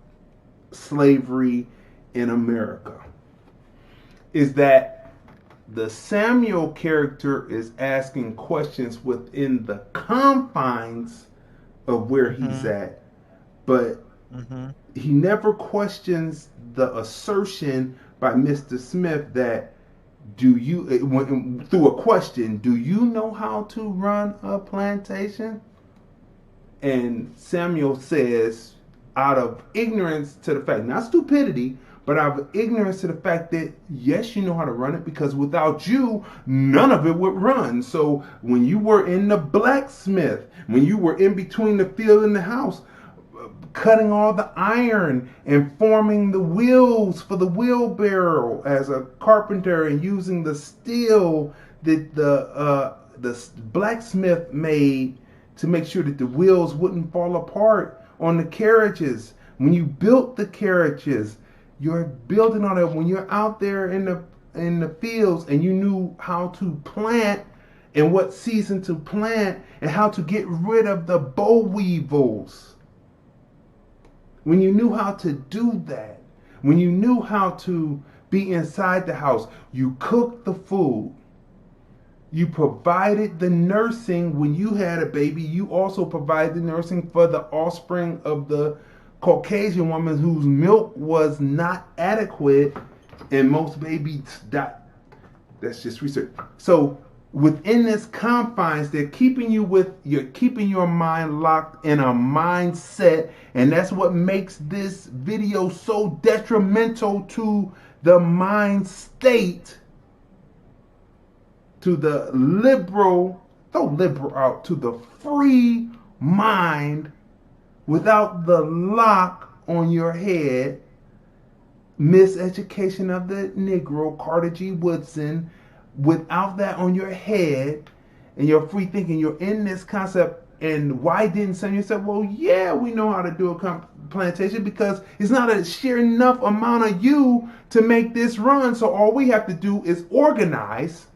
slavery in America, is that the Samuel character is asking questions within the confines of where he's at, but he never questions the assertion by Mr. Smith that through a question, do you know how to run a plantation? And Samuel says, out of ignorance to the fact, not stupidity, but out of ignorance to the fact that, yes, you know how to run it, because without you, none of it would run. So when you were in the blacksmith, when you were in between the field and the house, cutting all the iron and forming the wheels for the wheelbarrow as a carpenter, and using the steel that the blacksmith made to make sure that the wheels wouldn't fall apart on the carriages. When you built the carriages, you're building on it. When you're out there in in the fields and you knew how to plant and what season to plant and how to get rid of the boll weevils, when you knew how to do that, when you knew how to be inside the house, you cooked the food, you provided the nursing when you had a baby, you also provided the nursing for the offspring of the Caucasian woman whose milk was not adequate and most babies die. That's just research. So within this confines, you're keeping your mind locked in a mindset, and that's what makes this video so detrimental to the mind state, to the to the free mind without the lock on your head, miseducation of the Negro, Carter G. Woodson, without that on your head and your free thinking, you're in this concept. And why didn't some of you say, well, yeah, we know how to do a plantation, because it's not a sheer enough amount of you to make this run. So all we have to do is organize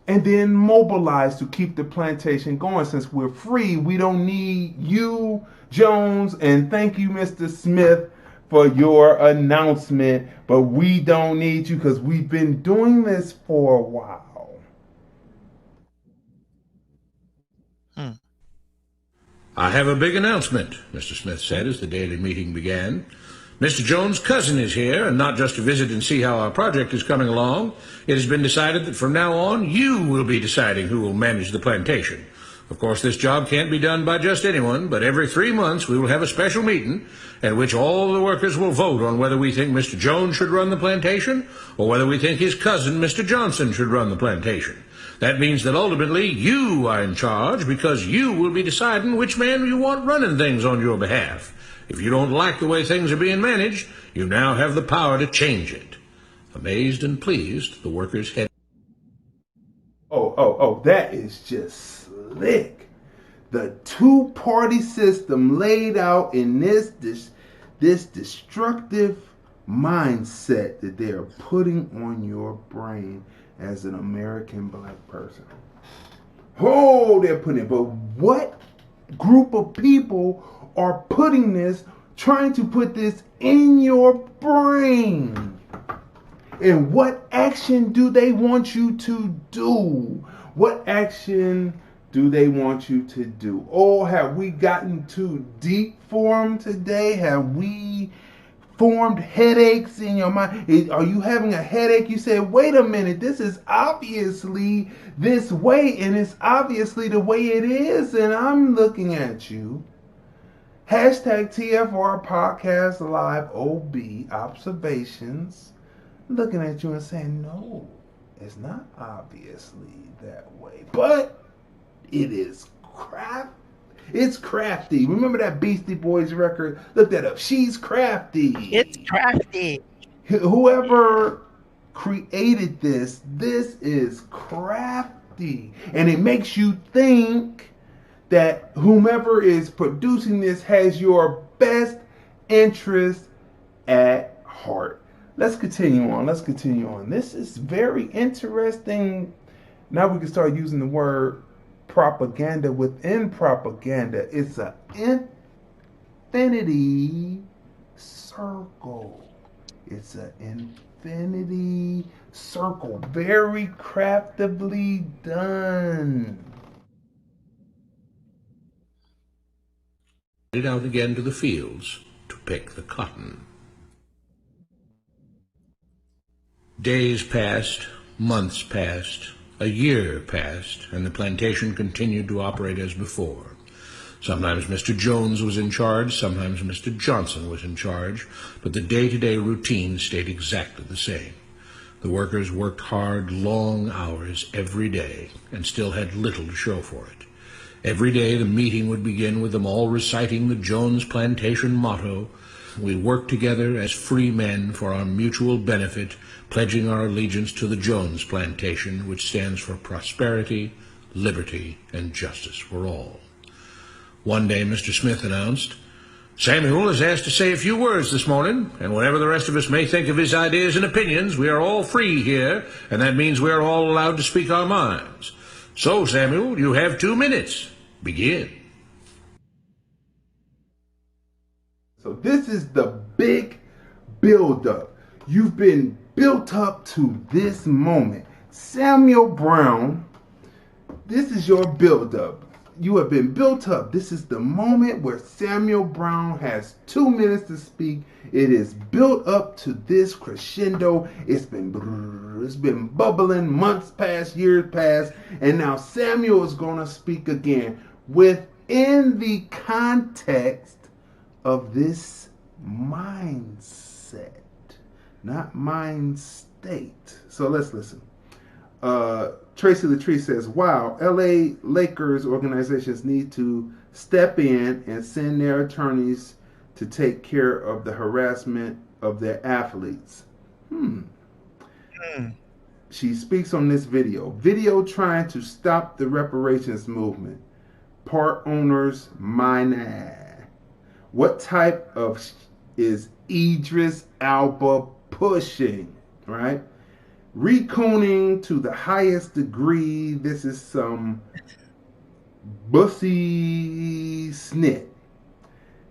and then mobilize to keep the plantation going. Since we're free, we don't need you, Jones, and thank you, Mr. Smith, for your announcement, but we don't need you because we've been doing this for a while. I have a big announcement, Mr. Smith said as the daily meeting began. Mr. Jones' cousin is here, and not just to visit and see how our project is coming along. It has been decided that from now on, you will be deciding who will manage the plantation. Of course, this job can't be done by just anyone, but every 3 months we will have a special meeting at which all the workers will vote on whether we think Mr. Jones should run the plantation or whether we think his cousin, Mr. Johnson, should run the plantation. That means that ultimately you are in charge, because you will be deciding which man you want running things on your behalf. If you don't like the way things are being managed, you now have the power to change it. Amazed and pleased, the workers head. Oh, that is just slick. The two-party system laid out in this destructive mindset that they are putting on your brain as an American black person. Oh, they're putting it. But what group of people are trying to put this in your brain? And what action do they want you to do? What action do they want you to do? Oh, have we gotten too deep for them today? Have we formed headaches in your mind? Are you having a headache? You said, wait a minute, this is obviously this way, and it's obviously the way it is, and I'm looking at you. Hashtag TFRPodcastLive Observations. Looking at you and saying, no, it's not obviously that way. But it is It's crafty. Remember that Beastie Boys record? Look that up. She's crafty. It's crafty. Whoever created this is crafty. And it makes you think that whomever is producing this has your best interest at heart. Let's continue on. This is very interesting. Now we can start using the word propaganda within propaganda. It's an infinity circle. It's an infinity circle. Very craftively done. Headed out again to the fields to pick the cotton. Days passed, months passed, a year passed, and the plantation continued to operate as before. Sometimes Mr. Jones was in charge, sometimes Mr. Johnson was in charge, but the day-to-day routine stayed exactly the same. The workers worked hard, long hours every day, and still had little to show for it. Every day the meeting would begin with them all reciting the Jones Plantation motto, "We work together as free men for our mutual benefit, pledging our allegiance to the Jones Plantation, which stands for prosperity, liberty, and justice for all." One day Mr. Smith announced, Samuel is asked to say a few words this morning, and whatever the rest of us may think of his ideas and opinions, we are all free here, and that means we are all allowed to speak our minds. So, Samuel, you have 2 minutes. Begin. So this is the big build-up. You've been built up to this moment. Samuel Brown, this is your build-up. You have been built up. This is the moment where Samuel Brown has 2 minutes to speak. It is built up to this crescendo. It's been bubbling, months past, years past, and now Samuel is going to speak again within the context of this mindset, not mind state. So let's listen. Tracy Latree says, wow, LA Lakers organizations need to step in and send their attorneys to take care of the harassment of their athletes. She speaks on this video trying to stop the reparations movement. Part owners, what type of is Idris Elba pushing, right? Recooning to the highest degree. This is some bussy snit.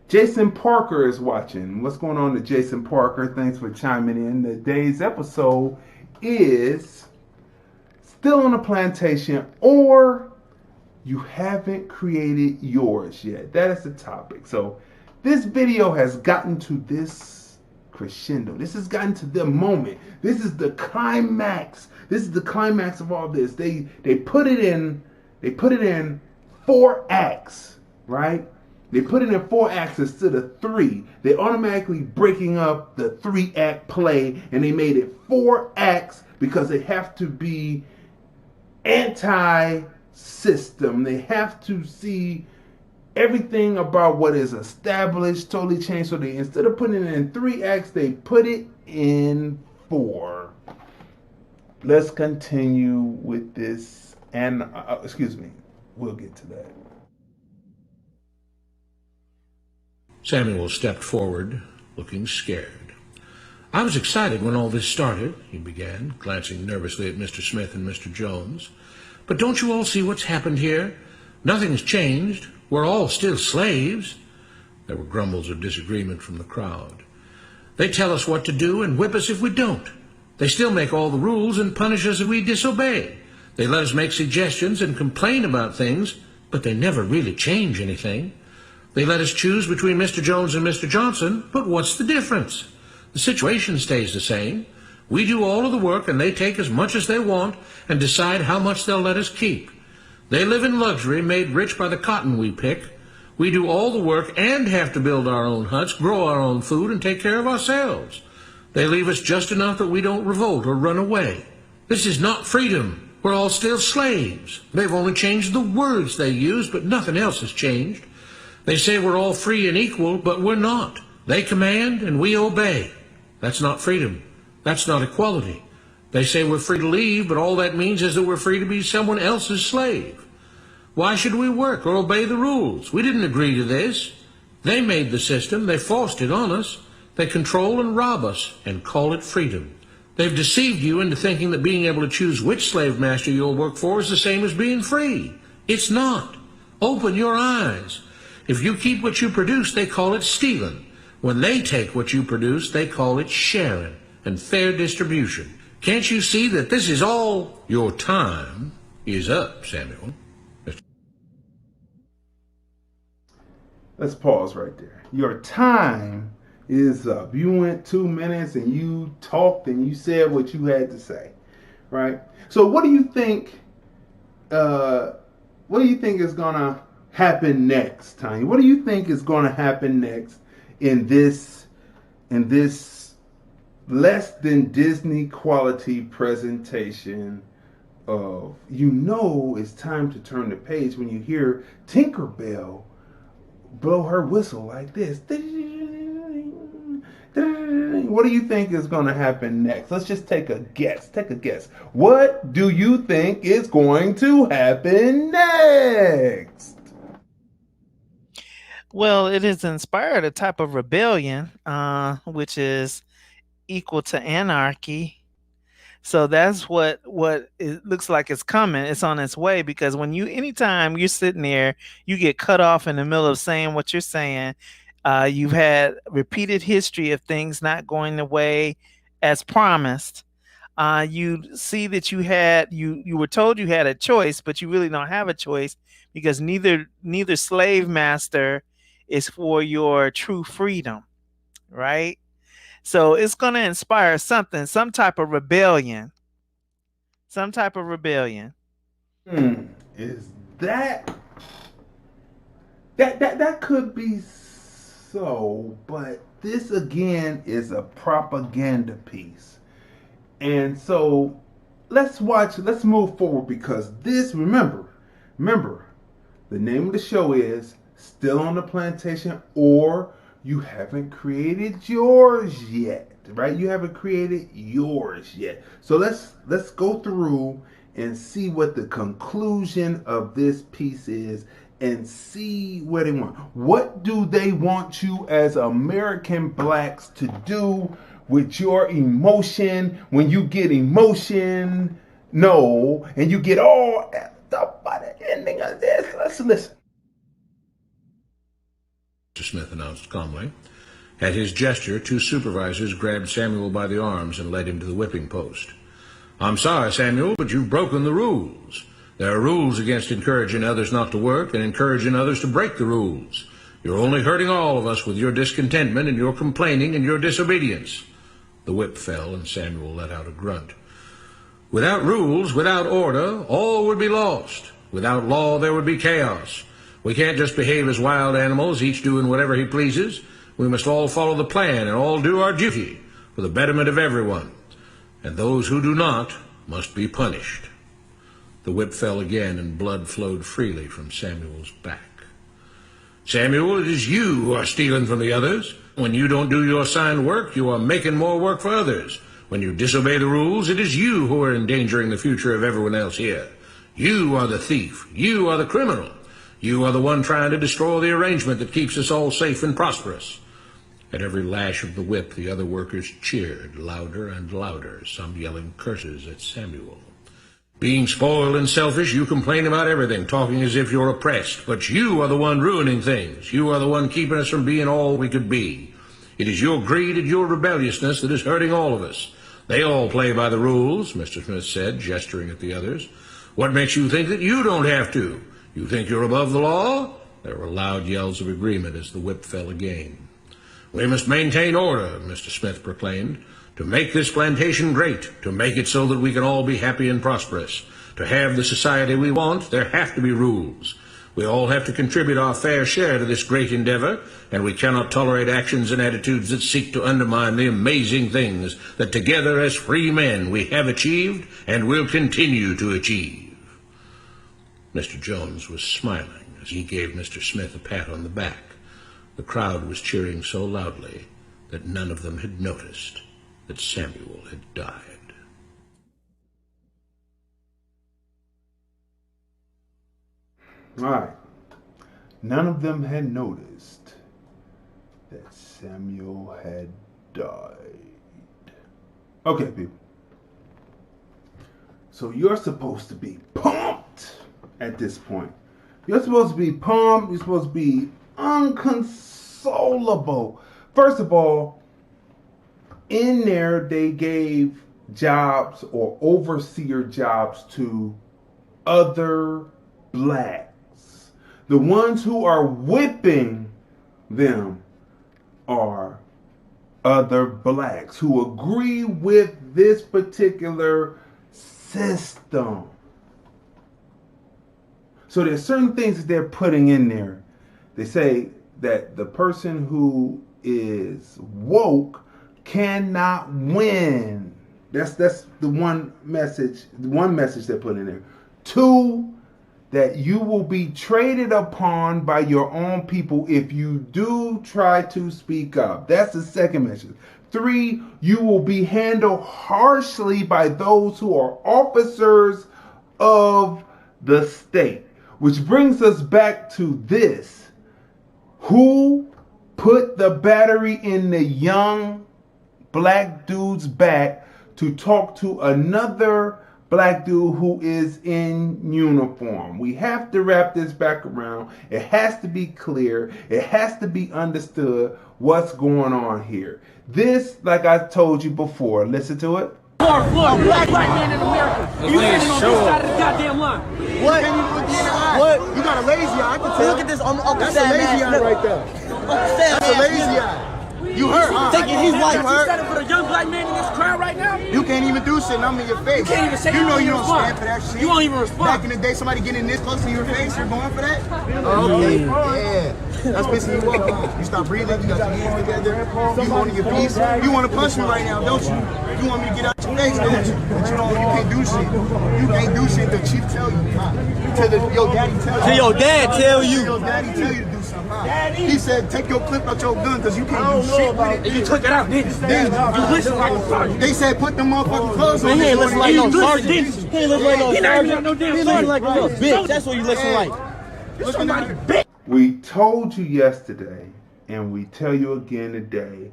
Jason Parker is watching. What's going on to Jason Parker? Thanks for chiming in. Today's episode is still on a plantation, or you haven't created yours yet. That is the topic. So this video has gotten to this crescendo. This has gotten to the moment. This is the climax. This is the climax of all this. They put it in 4 acts, right? They put it in 4 acts instead of 3. They automatically breaking up the 3-act play, and they made it 4 acts because they have to be anti-system. They have to see everything about what is established totally changed. So they, instead of putting it in 3 acts, they put it in 4. Let's continue with this, and excuse me, we'll get to that. Samuel stepped forward, looking scared. I was excited when all this started, he began, glancing nervously at Mr. Smith and Mr. Jones. But don't you all see what's happened here? Nothing's changed. We're all still slaves. There were grumbles of disagreement from the crowd. They tell us what to do and whip us if we don't. They still make all the rules and punish us if we disobey. They let us make suggestions and complain about things, but they never really change anything. They let us choose between Mr. Jones and Mr. Johnson, but what's the difference? The situation stays the same. We do all of the work and they take as much as they want and decide how much they'll let us keep. They live in luxury, made rich by the cotton we pick. We do all the work and have to build our own huts, grow our own food, and take care of ourselves. They leave us just enough that we don't revolt or run away. This is not freedom. We're all still slaves. They've only changed the words they use, but nothing else has changed. They say we're all free and equal, but we're not. They command and we obey. That's not freedom. That's not equality. They say we're free to leave, but all that means is that we're free to be someone else's slave. Why should we work or obey the rules? We didn't agree to this. They made the system. They forced it on us. They control and rob us and call it freedom. They've deceived you into thinking that being able to choose which slave master you'll work for is the same as being free. It's not. Open your eyes. If you keep what you produce, they call it stealing. When they take what you produce, they call it sharing and fair distribution. Can't you see that this is all? Your time is up, Samuel. Let's pause right there. Your time is up. You went 2 minutes and you talked and you said what you had to say, right? So what do you think? What do you think is gonna happen next, Tanya? What do you think is gonna happen next in this less than Disney quality presentation of, it's time to turn the page when you hear Tinkerbell blow her whistle like this. What do you think is going to happen next? Let's just take a guess. What do you think is going to happen next? Well, it has inspired a type of rebellion, which is equal to anarchy. So that's what it looks like it's coming. It's on its way, because anytime you're sitting there, you get cut off in the middle of saying what you're saying. You've had repeated history of things not going the way as promised. You see that you were told you had a choice, but you really don't have a choice, because neither slave master is for your true freedom, right? So it's going to inspire something, some type of rebellion. Some type of rebellion. Is that could be so, but this again is a propaganda piece. And so let's move forward, because this, remember, the name of the show is Still on the Plantation, or you haven't created yours yet, right? You haven't created yours yet. So let's go through and see what the conclusion of this piece is, and see what they want. What do they want you as American blacks to do with your emotion when you get emotion? No, and you get all effed up by the ending of this. Let's listen. Mr. Smith announced calmly. At his gesture, two supervisors grabbed Samuel by the arms and led him to the whipping post. I'm sorry, Samuel, but you've broken the rules. There are rules against encouraging others not to work and encouraging others to break the rules. You're only hurting all of us with your discontentment and your complaining and your disobedience. The whip fell and Samuel let out a grunt. Without rules, without order, all would be lost. Without law, there would be chaos. We can't just behave as wild animals, each doing whatever he pleases. We must all follow the plan and all do our duty for the betterment of everyone. And those who do not must be punished. The whip fell again and blood flowed freely from Samuel's back. Samuel, it is you who are stealing from the others. When you don't do your assigned work, you are making more work for others. When you disobey the rules, it is you who are endangering the future of everyone else here. You are the thief. You are the criminal. You are the one trying to destroy the arrangement that keeps us all safe and prosperous. At every lash of the whip, the other workers cheered louder and louder, some yelling curses at Samuel. Being spoiled and selfish, you complain about everything, talking as if you're oppressed. But you are the one ruining things. You are the one keeping us from being all we could be. It is your greed and your rebelliousness that is hurting all of us. They all play by the rules, Mr. Smith said, gesturing at the others. What makes you think that you don't have to? You think you're above the law? There were loud yells of agreement as the whip fell again. We must maintain order, Mr. Smith proclaimed, to make this plantation great, to make it so that we can all be happy and prosperous. To have the society we want, there have to be rules. We all have to contribute our fair share to this great endeavor, and we cannot tolerate actions and attitudes that seek to undermine the amazing things that together as free men we have achieved and will continue to achieve. Mr. Jones was smiling as he gave Mr. Smith a pat on the back. The crowd was cheering so loudly that none of them had noticed that Samuel had died. All right. None of them had noticed that Samuel had died. Okay, people. So you're supposed to be pumped at this point. You're supposed to be pumped. You're supposed to be unconsolable. First of all, in there they gave jobs or overseer jobs to other blacks. The ones who are whipping them are other blacks who agree with this particular system. So there's certain things that they're putting in there. They say that the person who is woke cannot win. That's the one message they're putting in there. 2, that you will be traded upon by your own people if you do try to speak up. That's the second message. 3, you will be handled harshly by those who are officers of the state. Which brings us back to this. Who put the battery in the young black dude's back to talk to another black dude who is in uniform? We have to wrap this back around. It has to be clear. It has to be understood what's going on here. This, like I told you before, listen to it. Black man in America. You standing on this side of the goddamn line. What? What? You got a lazy eye. I can tell. Look at this. That's a lazy eye right there. That's a lazy eye. You hurt, huh? Taking his life. You standing for a young black man in this crowd right now? You can't even do shit, and I'm in your face. You can't even say you know you don't respond. stand for that shit. You won't even respond. Back in the day, somebody getting this close to your face, you're going for that? Okay, yeah. That's pissing you off, huh? You stop breathing, you got your hands together, you holding your peace. You want to punch me right now, don't you? You want me to get out your face, don't you? But you can't do shit. You can't do shit till Chief tell you, huh? Till your daddy tell you. Till your dad tell you. Till your daddy tell you to do something, huh? He said, take your clip out your gun, because you can't do shit with it. You took it out, didn't you? You listen like a sergeant. They said put them motherfucking clothes on. He ain't listen like no sergeant. He ain't listen like no sergeant. He listen like a little bitch. That's what you listen like. Somebody bitch. We told you yesterday, and we tell you again today,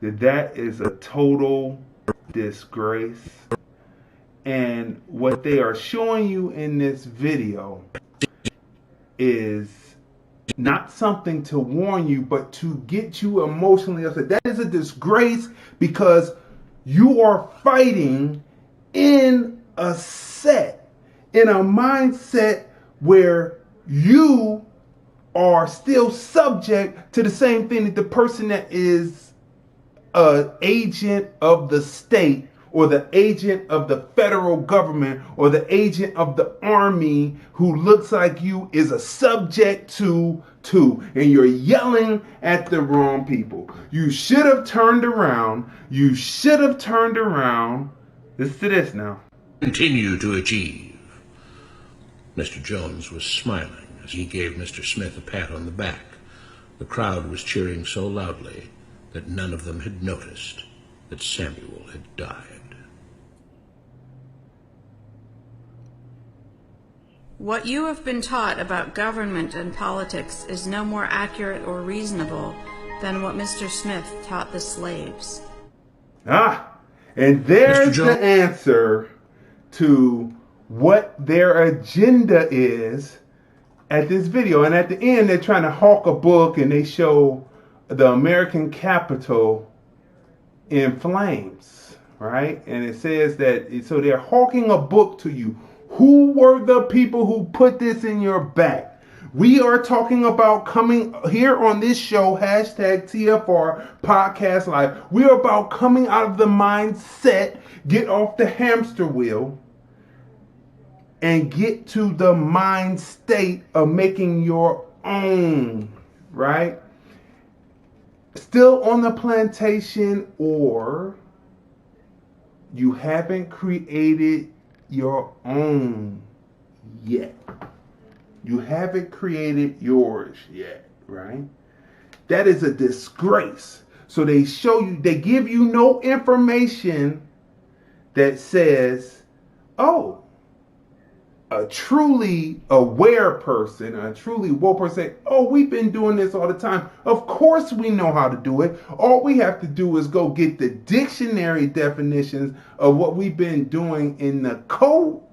that is a total disgrace. And what they are showing you in this video is not something to warn you, but to get you emotionally upset. That is a disgrace because you are fighting in a mindset where you are still subject to the same thing that the person that is an agent of the state or the agent of the federal government or the agent of the army who looks like you is a subject to, and you're yelling at the wrong people. You should have turned around. You should have turned around. Listen to this now. Continue to achieve. Mr. Jones was smiling as he gave Mr. Smith a pat on the back. The crowd was cheering so loudly that none of them had noticed that Samuel had died. What you have been taught about government and politics is no more accurate or reasonable than what Mr. Smith taught the slaves. And there's the answer to what their agenda is at this video. And at the end, they're trying to hawk a book and they show the American Capitol in flames, right? And it says that, so they're hawking a book to you. Who were the people who put this in your back? We are talking about coming here on this show, hashtag TFR Podcast Live. We are about coming out of the mindset, get off the hamster wheel, and get to the mind state of making your own, right? Still on the plantation, or you haven't created your own yet. You haven't created yours yet, right? That is a disgrace. So they show you, they give you no information that says, oh, a truly aware person, a truly woke person, oh, we've been doing this all the time. Of course we know how to do it. All we have to do is go get the dictionary definitions of what we've been doing in the connote,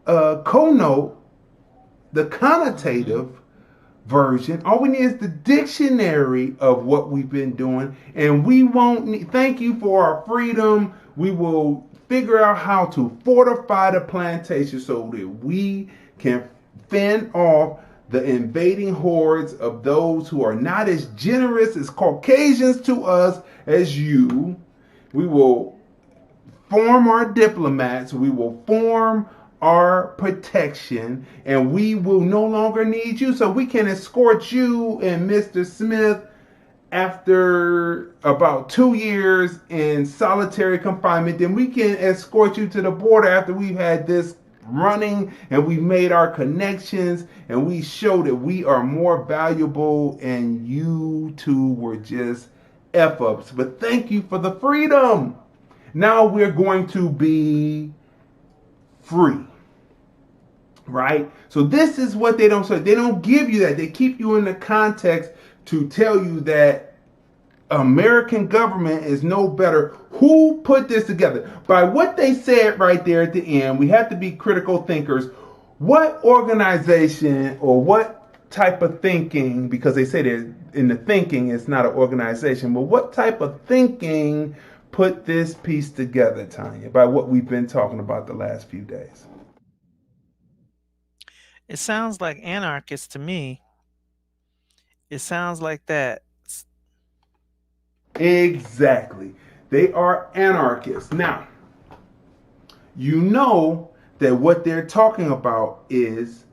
the connotative version. All we need is the dictionary of what we've been doing, and we won't need, thank you for our freedom. We will figure out how to fortify the plantation so that we can fend off the invading hordes of those who are not as generous as Caucasians to us as you. We will form our diplomats. We will form our protection, and we will no longer need you. So we can escort you and Mr. Smith after about 2 years in solitary confinement. Then we can escort you to the border after we've had this running and we made our connections and we show that we are more valuable and you two were just F-ups. But thank you for the freedom. Now we're going to be free. Right? So this is what they don't say. They don't give you that. They keep you in the context to tell you that American government is no better. Who put this together? By what they said right there at the end, we have to be critical thinkers. What organization or what type of thinking, because they say that in the thinking it's not an organization, but what type of thinking put this piece together, Tanya, by what we've been talking about the last few days? It sounds like anarchists to me. It sounds like that. Exactly. They are anarchists. Now, you know that what they're talking about is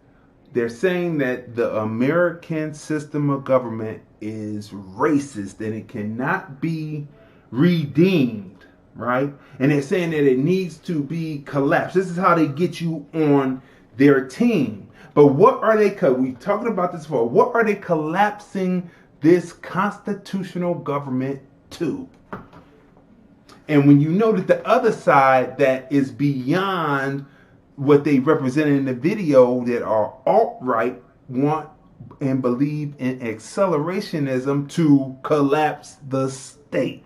they're saying that the American system of government is racist and it cannot be redeemed, right? And they're saying that it needs to be collapsed. This is how they get you on their team. But what are they, we talking about this before, what are they collapsing this constitutional government to? And when you know that the other side that is beyond what they represented in the video, that are alt-right, want and believe in accelerationism to collapse the state.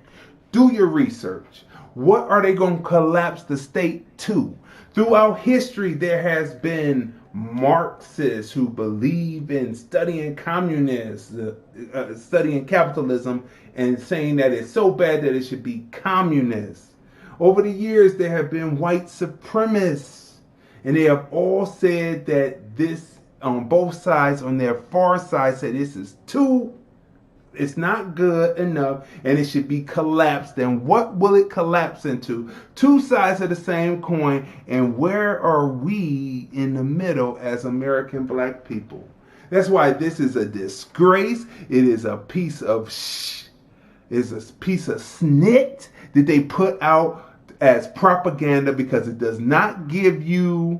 Do your research. What are they going to collapse the state to? Throughout history, there has been Marxists who believe in studying communism, studying capitalism, and saying that it's so bad that it should be communist. Over the years, there have been white supremacists, and they have all said that this, on both sides, on their far side, said this is it's not good enough, and it should be collapsed. And what will it collapse into? Two sides of the same coin, and where are we in the middle as American black people? That's why this is a disgrace. It is a piece of snit that they put out as propaganda, because it does not give you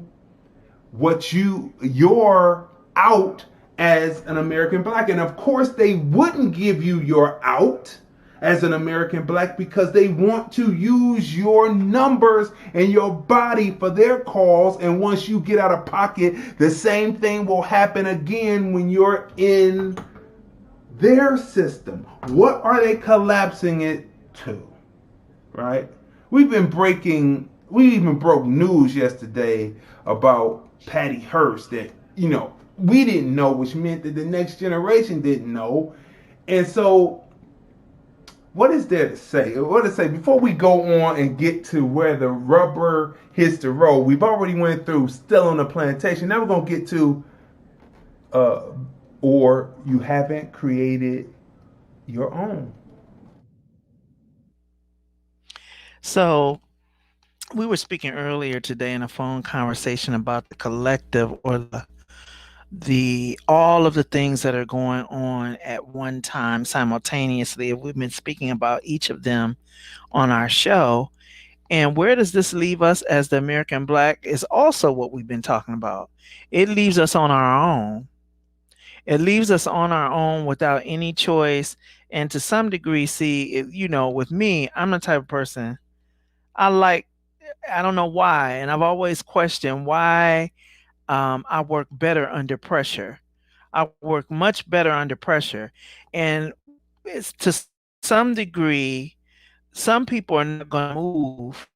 what you're out as an American black. And of course they wouldn't give you your out as an American black, because they want to use your numbers and your body for their cause. And once you get out of pocket, the same thing will happen again when you're in their system. What are they collapsing it to? Right? We even broke news yesterday about Patty Hearst that, we didn't know, which meant that the next generation didn't know. And so what is there to say? What to say before we go on and get to where the rubber hits the road? We've already went through Still on the Plantation. Now we're going to get to or you haven't created your own. So we were speaking earlier today in a phone conversation about the collective, or the all of the things that are going on at one time simultaneously. We've been speaking about each of them on our show. And where does this leave us as the American black is also what we've been talking about. It leaves us on our own. It leaves us on our own without any choice. And to some degree, with me, I'm the type of person, I don't know why. And I've always questioned why I work better under pressure. I work much better under pressure. And it's to some degree, some people are not going to move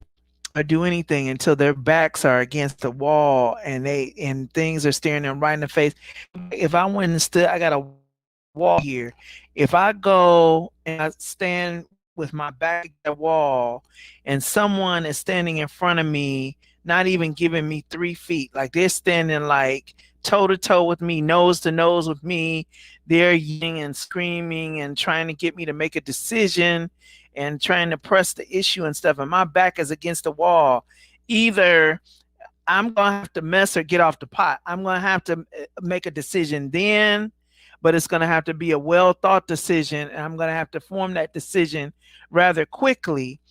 or do anything until their backs are against the wall and things are staring them right in the face. If I went and stood, I got a wall here. If I go and I stand with my back to the wall and someone is standing in front of me, not even giving me 3 feet, like they're standing like toe to toe with me, nose to nose with me, they're yelling and screaming and trying to get me to make a decision and trying to press the issue and stuff, and my back is against the wall, either I'm going to have to mess or get off the pot. I'm going to have to make a decision then, but it's going to have to be a well-thought decision, and I'm going to have to form that decision rather quickly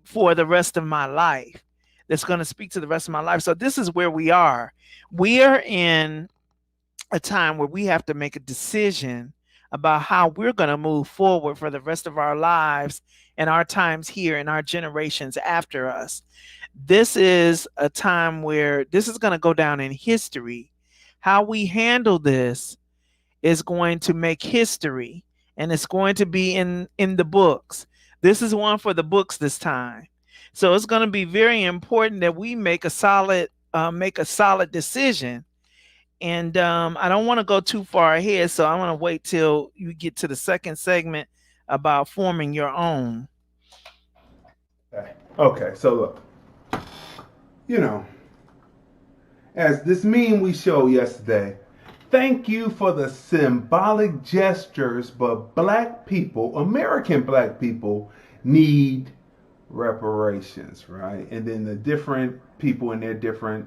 for the rest of my life. That's going to speak to the rest of my life. So this is where we are. We are in a time where we have to make a decision about how we're going to move forward for the rest of our lives and our times here and our generations after us. This is a time where this is going to go down in history. How we handle this is going to make history. and it's going to be in the books. This is one for the books this time. So it's going to be very important that we make a solid decision. And I don't want to go too far ahead, so I'm going to wait till you get to the second segment about forming your own. Okay, so look, as this meme we showed yesterday, thank you for the symbolic gestures, but black people, American black people, need reparations, right? And then the different people in their different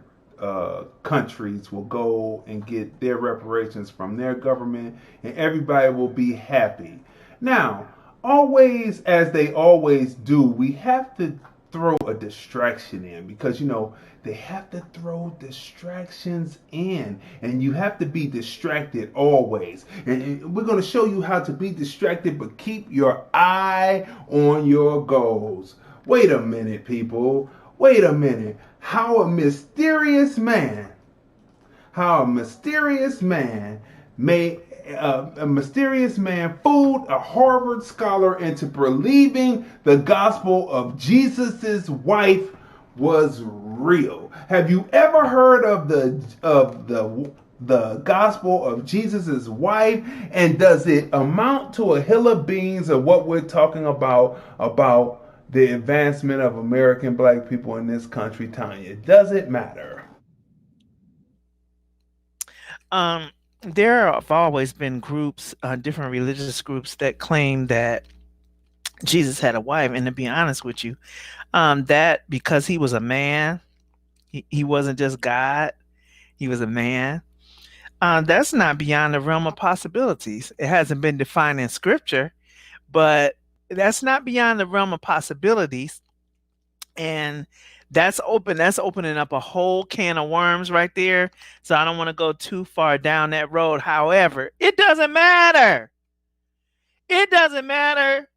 countries will go and get their reparations from their government, and everybody will be happy. Now, always, as they always do, we have to throw a distraction in, because they have to throw distractions in, and you have to be distracted always. And we're going to show you how to be distracted but keep your eye on your goals. Wait a minute, people. Wait a minute. How a mysterious man fooled a Harvard scholar into believing the gospel of Jesus's wife was real. Have you ever heard of the gospel of Jesus's wife? And does it amount to a hill of beans of what we're talking about the advancement of American black people in this country, Tanya? Does it matter? There have always been groups, different religious groups, that claim that Jesus had a wife. And to be honest with you, that because he was a man, he wasn't just God, he was a man. That's not beyond the realm of possibilities. It hasn't been defined in scripture, but that's not beyond the realm of possibilities. And that's opening up a whole can of worms right there. So I don't want to go too far down that road. However, it doesn't matter. It doesn't matter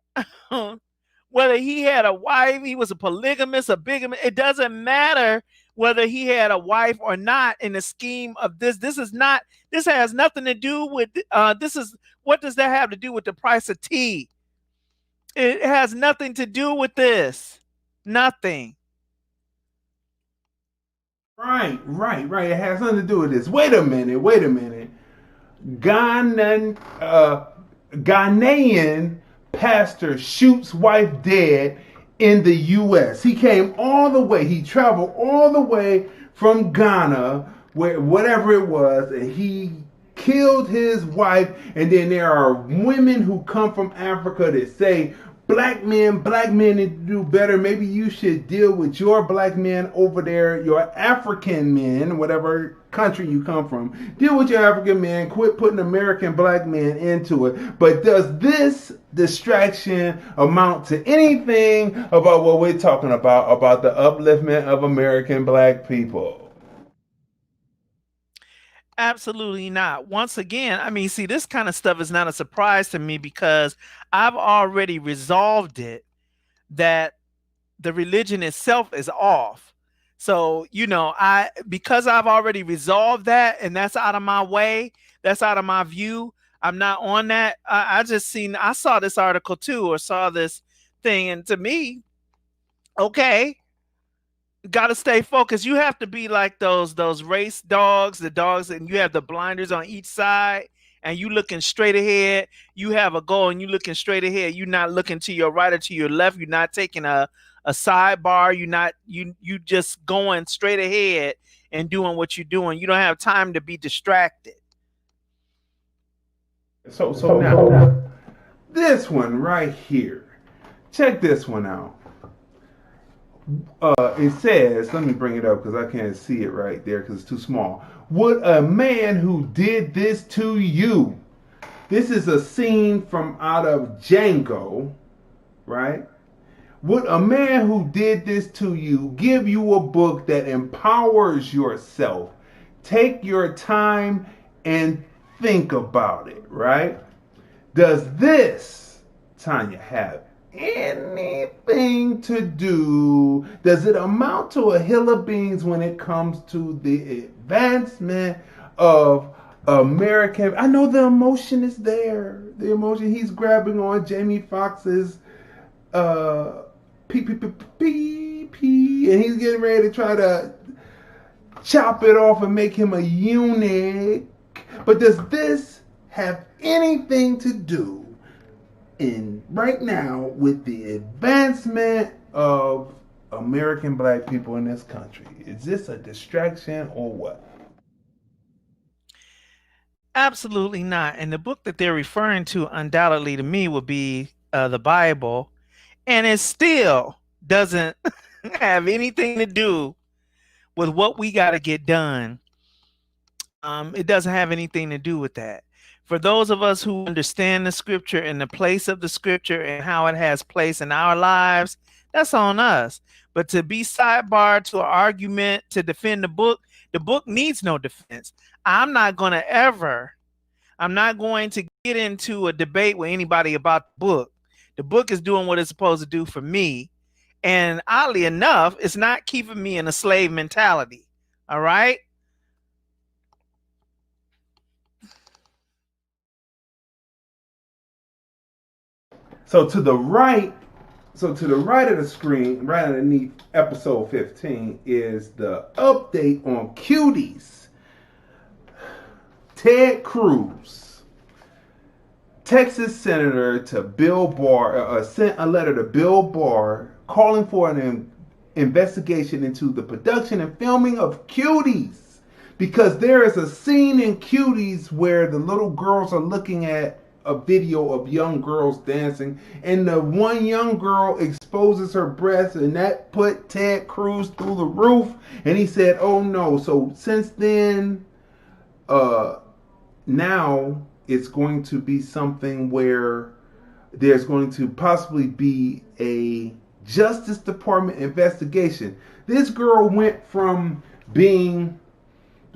whether he had a wife, he was a polygamist, a bigamist. It doesn't matter whether he had a wife or not in the scheme of this. This has nothing to do with, what does that have to do with the price of tea? It has nothing to do with this. Nothing. Right. It has nothing to do with this. Wait a minute. Ghanaian pastor shoots wife dead in the U.S. He traveled all the way from Ghana, whatever it was, and he killed his wife. And then there are women who come from Africa that say, black men need to do better. Maybe you should deal with your black men over there, your African men, whatever country you come from. Deal with your African men. Quit putting American black men into it. But does this distraction amount to anything about what we're talking about the upliftment of American black people? Absolutely not. Once again, this kind of stuff is not a surprise to me, because I've already resolved it that the religion itself is off. So, because I've already resolved that, and that's out of my way, that's out of my view, I'm not on that. I saw this article too, or saw this thing, and to me, okay, got to stay focused. You have to be like those race dogs, the dogs, and you have the blinders on each side, and you looking straight ahead. You have a goal, and you looking straight ahead. You're not looking to your right or to your left. You're not taking a sidebar. You just going straight ahead and doing what you're doing. You don't have time to be distracted. So now, this one right here. Check this one out. It says, let me bring it up because I can't see it right there because it's too small. Would a man who did this to you, this is a scene from out of Django, right? Would a man who did this to you give you a book that empowers yourself? Take your time and think about it, right? Does this, Tanya, have anything to do? Does it amount to a hill of beans when it comes to the advancement of American. I know the emotion is there. The emotion. He's grabbing on Jamie Foxx's pee, and he's getting ready to try to chop it off and make him a eunuch. But does this have anything to do right now with the advancement of American black people in this country? Is this a distraction or what? Absolutely not. And the book that they're referring to undoubtedly to me would be the Bible. And it still doesn't have anything to do with what we got to get done. It doesn't have anything to do with that. For those of us who understand the scripture and the place of the scripture and how it has place in our lives, that's on us. But to be sidebarred to an argument to defend the book needs no defense. I'm not going to get into a debate with anybody about the book. The book is doing what it's supposed to do for me. And oddly enough, it's not keeping me in a slave mentality. All right? So to the right of the screen, right underneath episode 15, is the update on Cuties. Ted Cruz, Texas Senator, to Bill Barr, sent a letter to Bill Barr calling for an investigation into the production and filming of Cuties, because there is a scene in Cuties where the little girls are looking at a video of young girls dancing, and the one young girl exposes her breasts, and that put Ted Cruz through the roof, and he said, oh no. So since then, now it's going to be something where there's going to possibly be a Justice Department investigation. This girl went from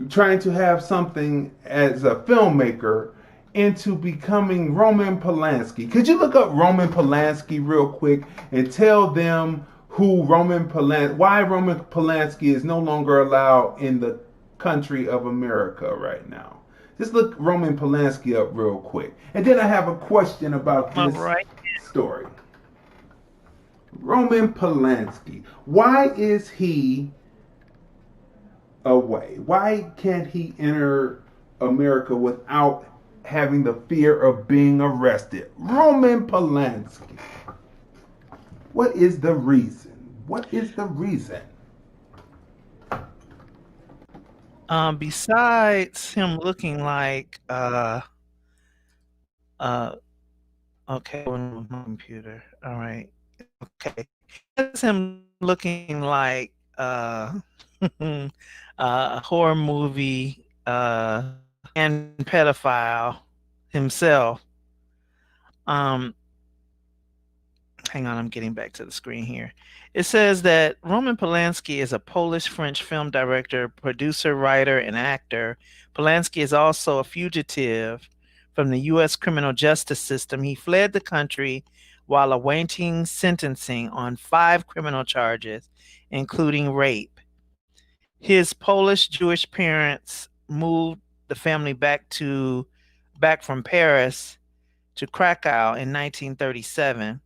trying to have something as a filmmaker into becoming Roman Polanski. Could you look up Roman Polanski real quick and tell them why Roman Polanski is no longer allowed in the country of America right now? Just look Roman Polanski up real quick. And then I have a question about this story. Roman Polanski. Why is he away? Why can't he enter America without having the fear of being arrested? Roman Polanski. What is the reason? What is the reason? Besides him looking like okay, on my computer. All right. Okay. That's him looking like a horror movie and pedophile himself. Hang on, I'm getting back to the screen here. It says that Roman Polanski is a Polish-French film director, producer, writer, and actor. Polanski is also a fugitive from the U.S. criminal justice system. He fled the country while awaiting sentencing on 5 criminal charges, including rape. His Polish Jewish parents moved the family back from Paris to Krakow in 1937.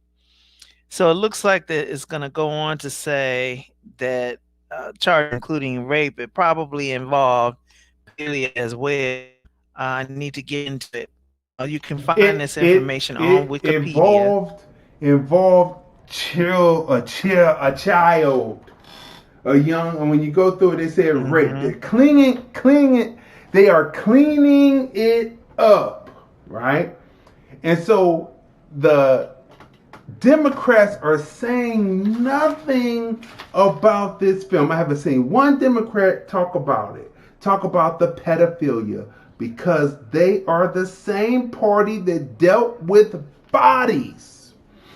So it looks like that it's going to go on to say that charge including rape, it probably involved pedophilia as well. I need to get into it. You can find this information on Wikipedia. Involved a child, a young. And when you go through it, they say rape. They're cleaning it. They are cleaning it up, right? And so the Democrats are saying nothing about this film. I haven't seen one Democrat talk about it, talk about the pedophilia, because they are the same party that dealt with bodies.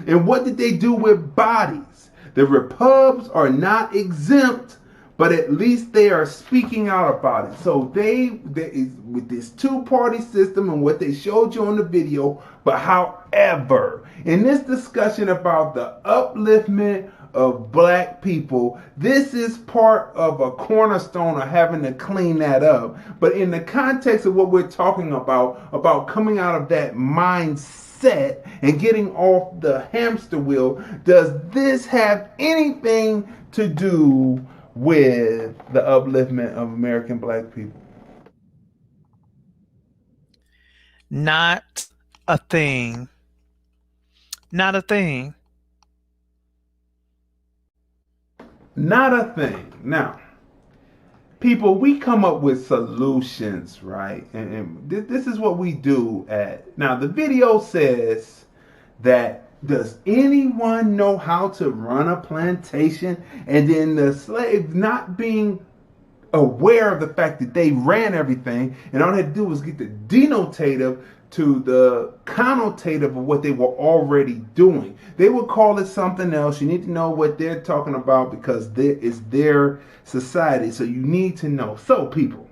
And what did they do with bodies? The Repubs are not exempt, but at least they are speaking out about it. So they with this two-party system and what they showed you on the video. But however, in this discussion about the upliftment of black people. This is part of a cornerstone of having to clean that up. But in the context of what we're talking about coming out of that mindset and getting off the hamster wheel, does this have anything to do with the upliftment of American black people? Not a thing. Not a thing. Not a thing. Now, people, we come up with solutions, right? And this is what we do now, the video says that, does anyone know how to run a plantation? And then the slaves not being aware of the fact that they ran everything, and all they had to do was get the denotative to the connotative of what they were already doing. They would call it something else. You need to know what they're talking about because it's their society. So you need to know. So people,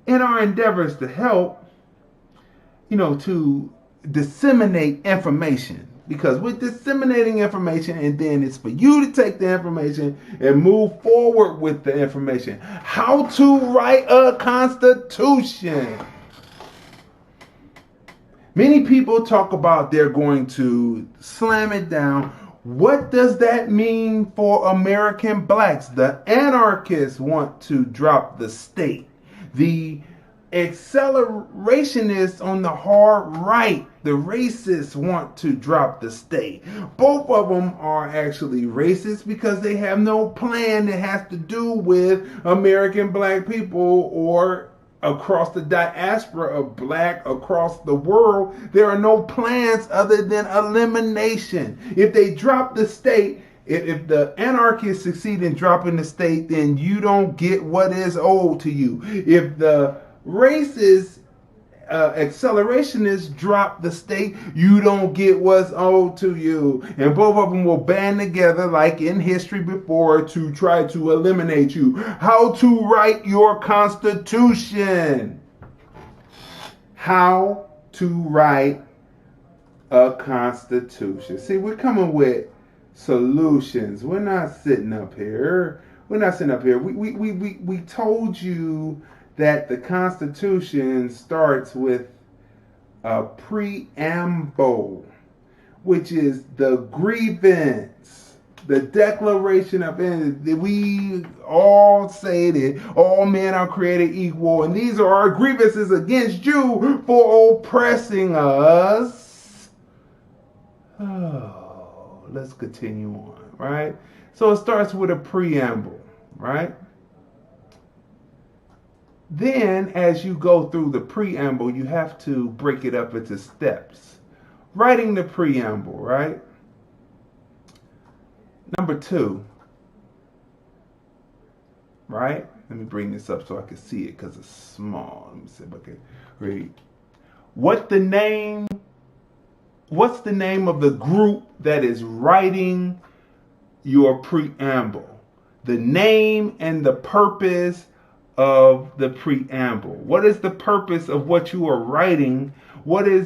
in our endeavors to help, to disseminate information, because we're disseminating information and then it's for you to take the information and move forward with the information. How to write a constitution. Many people talk about they're going to slam it down. What does that mean for American blacks? The anarchists want to drop the state. The accelerationists on the hard right, the racists, want to drop the state. Both of them are actually racist because they have no plan that has to do with American black people or across the diaspora of black across the world. There are no plans other than elimination. If they drop the state, if the anarchists succeed in dropping the state, then you don't get what is owed to you. If the racist accelerationists drop the state, you don't get what's owed to you. And both of them will band together like in history before to try to eliminate you. How to write your constitution. How to write a constitution. See, we're coming with solutions. We're not sitting up here. We told you that the Constitution starts with a preamble, which is the grievance, the Declaration of Independence. We all say that all men are created equal, and these are our grievances against you for oppressing us. Oh, let's continue on, right? So it starts with a preamble, right? Then, as you go through the preamble, you have to break it up into steps. Writing the preamble, right? Number 2, right? Let me bring this up so I can see it because it's small. Let me see if I can read. What's the name of the group that is writing your preamble? The name and the purpose of the preamble. What is the purpose of what you are writing? What are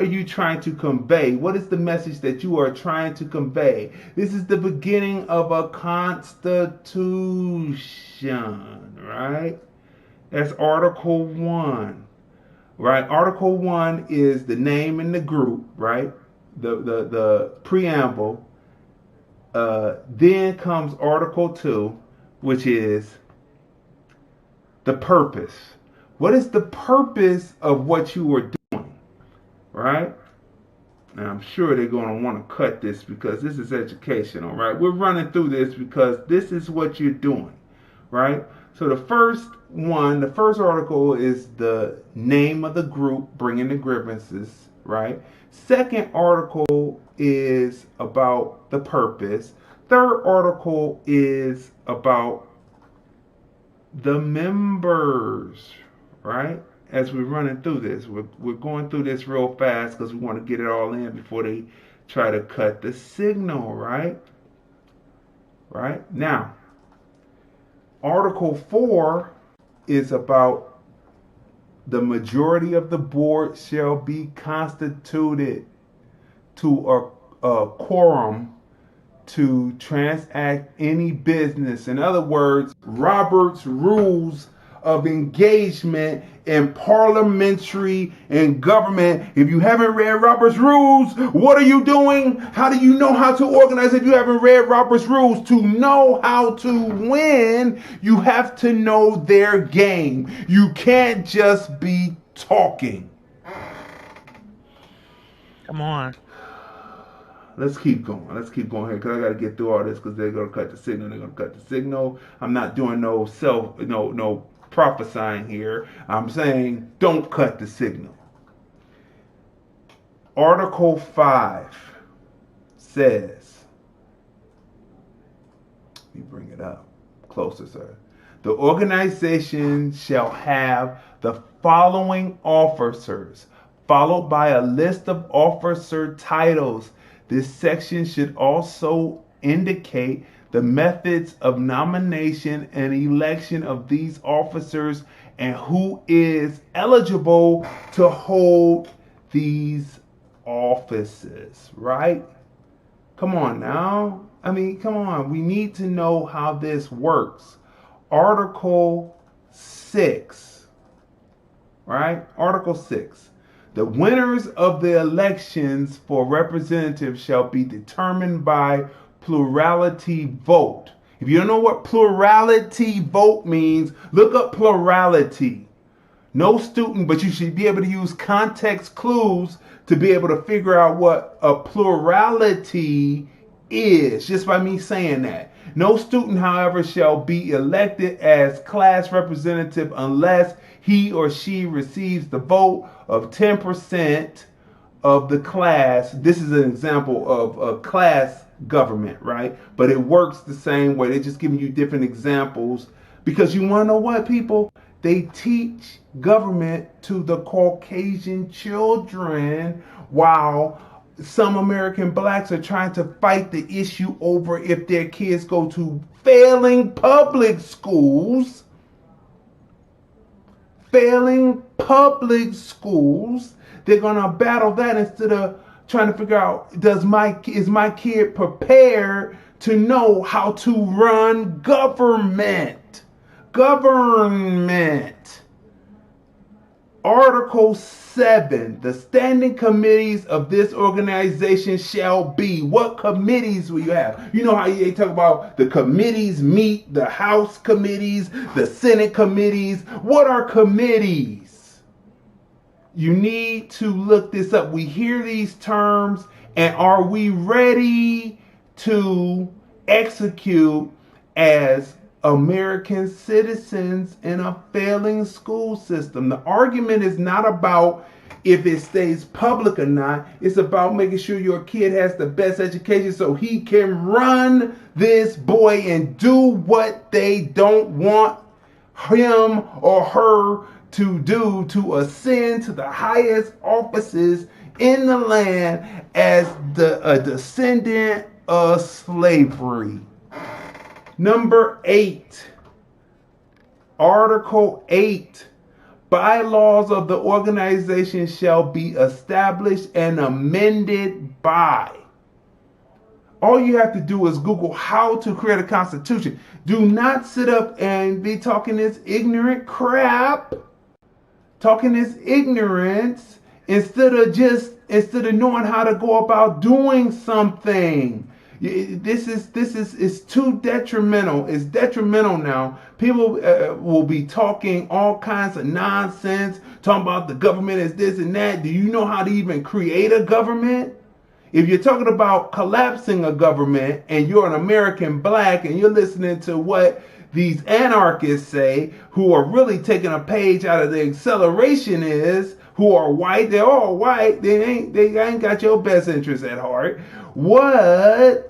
you trying to convey? What is the message that you are trying to convey? This is the beginning of a constitution, right? That's Article 1, right? Article 1 is the name and the group, right? The preamble. Then comes Article 2, which is the purpose. What is the purpose of what you are doing, right? And I'm sure they're going to want to cut this because this is educational, right? We're running through this because this is what you're doing, right? So the first article is the name of the group bringing the grievances, right? Second article is about the purpose. Third article is about the members, right? As we're running through this, we're going through this real fast because we want to get it all in before they try to cut the signal, right? Right? Now, Article 4 is about the majority of the board shall be constituted to a quorum to transact any business. In other words, Robert's rules of engagement in parliamentary and government. If you haven't read Robert's rules, what are you doing? How do you know how to organize if you haven't read Robert's rules? To know how to win, you have to know their game. You can't just be talking. Come on. Let's keep going. Let's keep going here because I got to get through all this because they're going to cut the signal. They're going to cut the signal. I'm not doing no prophesying here. I'm saying don't cut the signal. Article 5 says, let me bring it up closer, sir. The organization shall have the following officers, followed by a list of officer titles. This section should also indicate the methods of nomination and election of these officers and who is eligible to hold these offices, right? Come on now. I mean, come on. We need to know how this works. Article 6, right? Article 6. The winners of the elections for representatives shall be determined by plurality vote. If you don't know what plurality vote means, look up plurality. No student, but you should be able to use context clues to be able to figure out what a plurality is, just by me saying that. No student, however, shall be elected as class representative unless he or she receives the vote of 10% of the class. This is an example of a class government, right? But it works the same way. They're just giving you different examples because you want to know what, people? They teach government to the Caucasian children while some American blacks are trying to fight the issue over if their kids go to failing public schools. Failing public schools, they're gonna battle that instead of trying to figure out, is my kid prepared to know how to run government? Article 7, the standing committees of this organization shall be. What committees will you have? You know how they talk about the committees meet, the House committees, the Senate committees. What are committees? You need to look this up. We hear these terms, and are we ready to execute as American citizens in a failing school system? The argument is not about if it stays public or not. It's about making sure your kid has the best education so he can run this boy and do what they don't want him or her to do, to ascend to the highest offices in the land as a descendant of slavery. Number 8, Article 8, bylaws of the organization shall be established and amended by. All you have to do is Google how to create a constitution. Do not sit up and be talking this ignorant crap, talking this ignorance, instead of knowing how to go about doing something. This is too detrimental. It's detrimental now. People will be talking all kinds of nonsense, talking about the government is this and that. Do you know how to even create a government? If you're talking about collapsing a government and you're an American black and you're listening to what these anarchists say, who are really taking a page out of the accelerationist, who are white, they're all white, they ain't got your best interest at heart. What?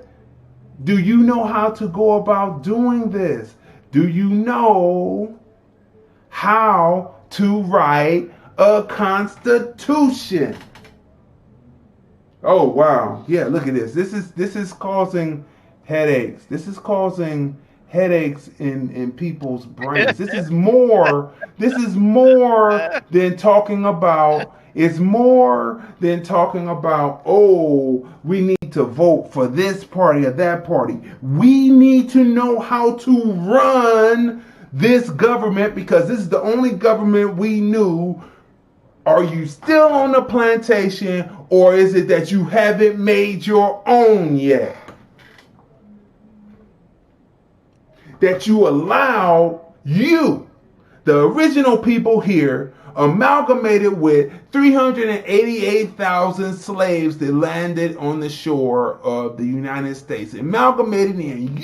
Do you know how to go about doing this? Do you know how to write a constitution? Oh wow. Yeah, look at this. This is causing headaches. This is causing headaches in people's brains. This is more than talking about. It's more than talking about, oh, we need to vote for this party or that party. We need to know how to run this government, because this is the only government we knew. Are you still on the plantation, or is it that you haven't made your own yet? That you allow the original people here, amalgamated with 388,000 slaves that landed on the shore of the United States, amalgamated in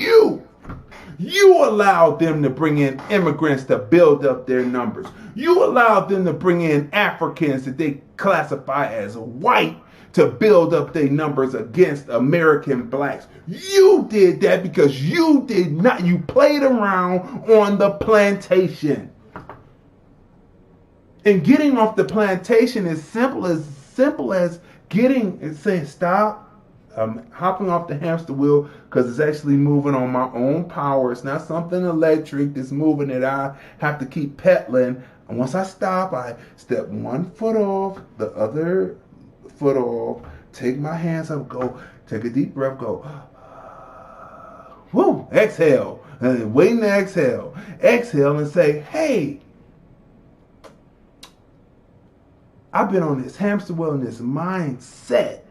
you allowed them to bring in immigrants to build up their numbers. You allowed them to bring in Africans that they classify as white to build up their numbers against American blacks. You did that because you played around on the plantation. And getting off the plantation is simple as getting and saying, stop. I'm hopping off the hamster wheel because it's actually moving on my own power. It's not something electric that's moving that I have to keep pedaling. And once I stop, I step one foot off, the other foot off, take my hands up, go, take a deep breath, go, whoo, exhale. And waiting to exhale. Exhale and say, hey, I've been on this hamster wheel and this mindset.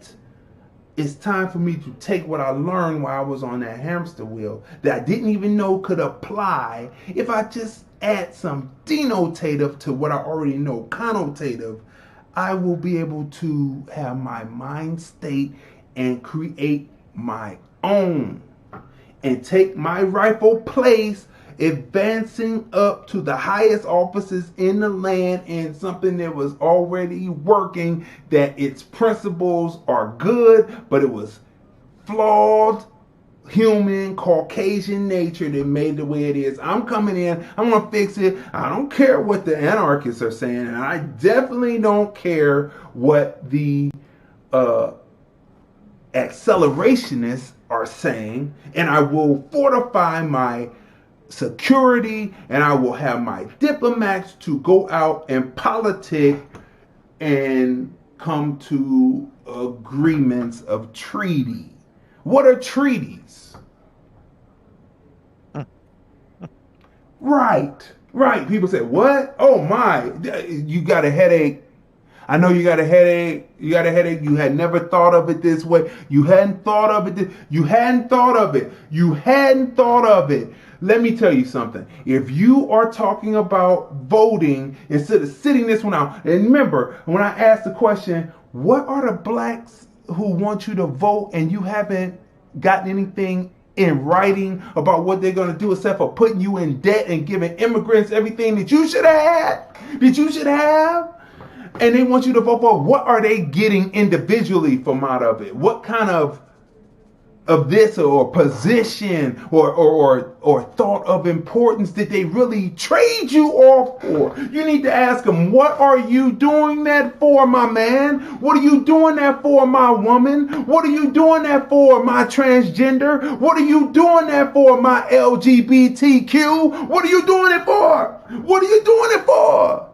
It's time for me to take what I learned while I was on that hamster wheel that I didn't even know could apply. If I just add some denotative to what I already know, connotative, I will be able to have my mind state and create my own and take my rightful place, advancing up to the highest offices in the land, and something that was already working, that its principles are good, but it was flawed human Caucasian nature that made the way it is. I'm coming in, I'm gonna fix it. I don't care what the anarchists are saying, and I definitely don't care what the accelerationists are saying, and I will fortify my security, and I will have my diplomats to go out and politic and come to agreements of treaty. What are treaties? Right. People say, what? Oh my, you got a headache. I know you got a headache. You had never thought of it this way. You hadn't thought of it. You hadn't thought of it. Let me tell you something. If you are talking about voting instead of sitting this one out, and remember, when I asked the question, what are the blacks who want you to vote and you haven't gotten anything in writing about what they're going to do except for putting you in debt and giving immigrants everything that you should have, and they want you to vote for, what are they getting individually from out of it? What kind of this or position or thought of importance did they really trade you off for? You need to ask them, what are you doing that for, my man? What are you doing that for, my woman? What are you doing that for, my transgender? What are you doing that for, my LGBTQ? What are you doing it for? What are you doing it for?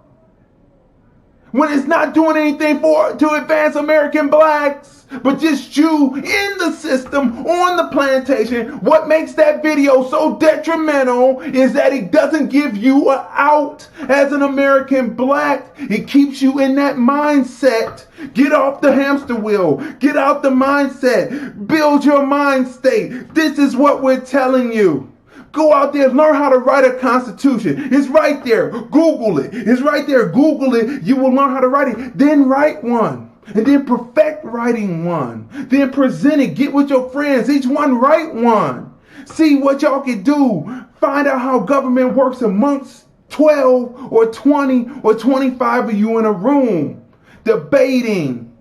When it's not doing anything to advance American blacks, but just you in the system, on the plantation. What makes that video so detrimental is that it doesn't give you an out as an American black. It keeps you in that mindset. Get off the hamster wheel. Get out the mindset. Build your mind state. This is what we're telling you. Go out there, learn how to write a constitution. It's right there. Google it. It's right there. Google it. You will learn how to write it. Then write one. And then perfect writing one. Then present it. Get with your friends. Each one write one. See what y'all can do. Find out how government works amongst 12 or 20 or 25 of you in a room. Debating.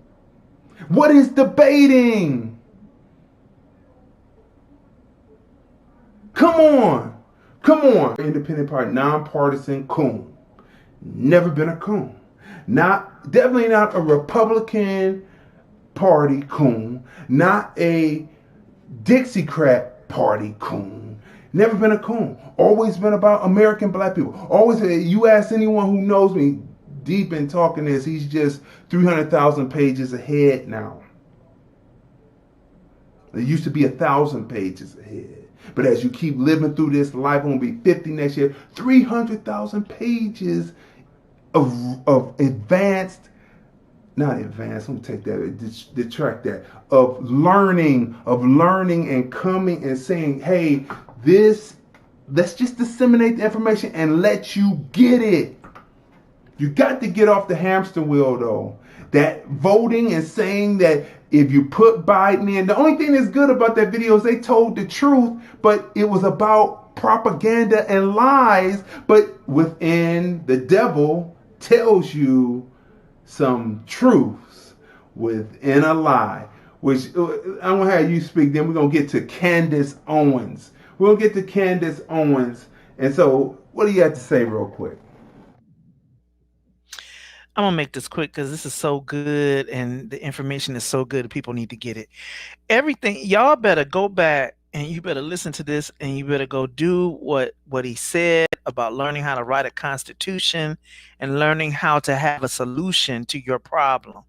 What is debating? Come on. Independent party, nonpartisan coon. Never been a coon. Definitely not a Republican Party coon. Not a Dixiecrat Party coon. Never been a coon. Always been about American black people. Always, you ask anyone who knows me deep in talking this, he's just 300,000 pages ahead now. It used to be 1,000 pages ahead. But as you keep living through this life, I'm going to be 50 next year, 300,000 pages of advanced, not advanced, let me take that, detract that, of learning and coming and saying, hey, let's just disseminate the information and let you get it. You got to get off the hamster wheel, though. That voting and saying that if you put Biden in, the only thing that's good about that video is they told the truth, but it was about propaganda and lies. But within, the devil tells you some truths within a lie, which I'm going to have you speak. Then we're going to get to Candice Ownes. We'll get to Candice Owens. And so what do you have to say real quick? I'm going to make this quick because this is so good and the information is so good. People need to get it. Everything, y'all better go back and you better listen to this and you better go do what he said about learning how to write a constitution and learning how to have a solution to your problem.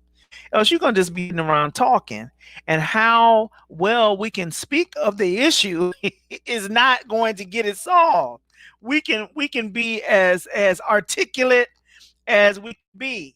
Else you're going to just be around talking, and how well we can speak of the issue is not going to get it solved. We can be as articulate as we can be,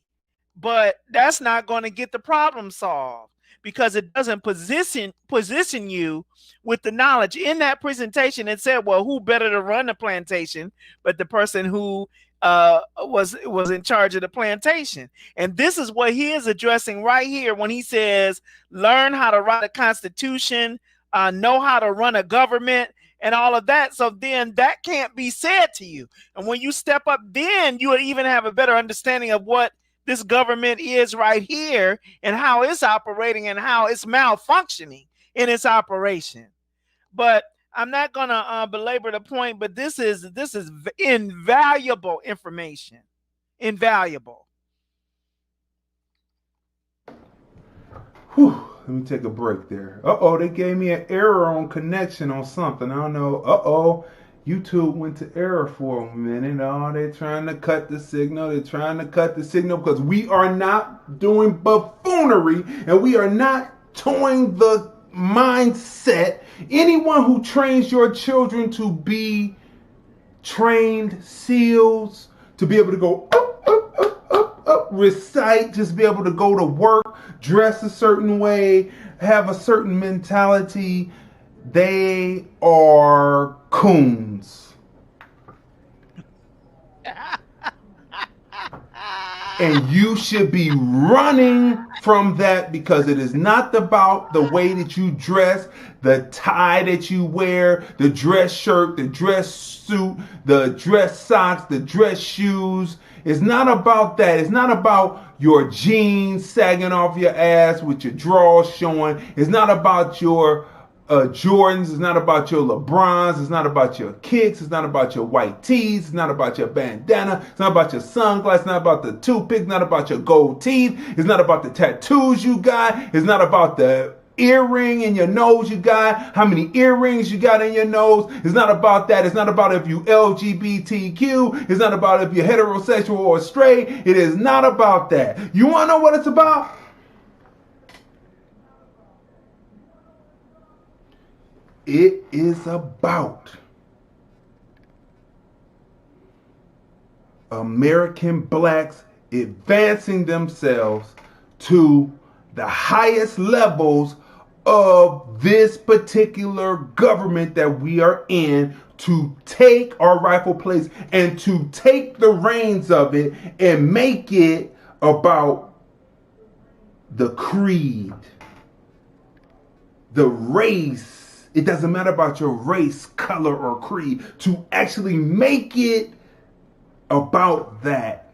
but that's not going to get the problem solved because it doesn't position you with the knowledge. In that presentation, it said, well, who better to run the plantation but the person who was in charge of the plantation? And this is what he is addressing right here when he says, learn how to write a constitution, know how to run a government, and all of that. So then that can't be said to you. And when you step up, then you would even have a better understanding of what this government is right here and how it's operating and how it's malfunctioning in its operation. But I'm not going to belabor the point, but this is invaluable information. Invaluable. Whew. Let me take a break there. They gave me an error on connection on something. I don't know. YouTube went to error for a minute. They're trying to cut the signal. They're trying to cut the signal because we are not doing buffoonery and we are not toying the mindset. Anyone who trains your children to be trained SEALs, to be able to go up, recite, just be able to go to work, dress a certain way, have a certain mentality, they are coons. And you should be running from that because it is not about the way that you dress, the tie that you wear, the dress shirt, the dress suit, the dress socks, the dress shoes. It's not about that. It's not about your jeans sagging off your ass with your drawers showing. It's not about your Jordans. It's not about your LeBrons. It's not about your kicks. It's not about your white tees. It's not about your bandana. It's not about your sunglasses. It's not about the toothpick. It's not about your gold teeth. It's not about the tattoos you got. It's not about the earring in your nose you got, how many earrings you got in your nose. It's not about that. It's not about if you LGBTQ. It's not about if you're heterosexual or straight. It is not about that. You want to know what it's about? It is about American blacks advancing themselves to the highest levels of this particular government that we are in, to take our rightful place and to take the reins of it and make it about the creed, the race. It doesn't matter about your race, color, or creed. To actually make it about that.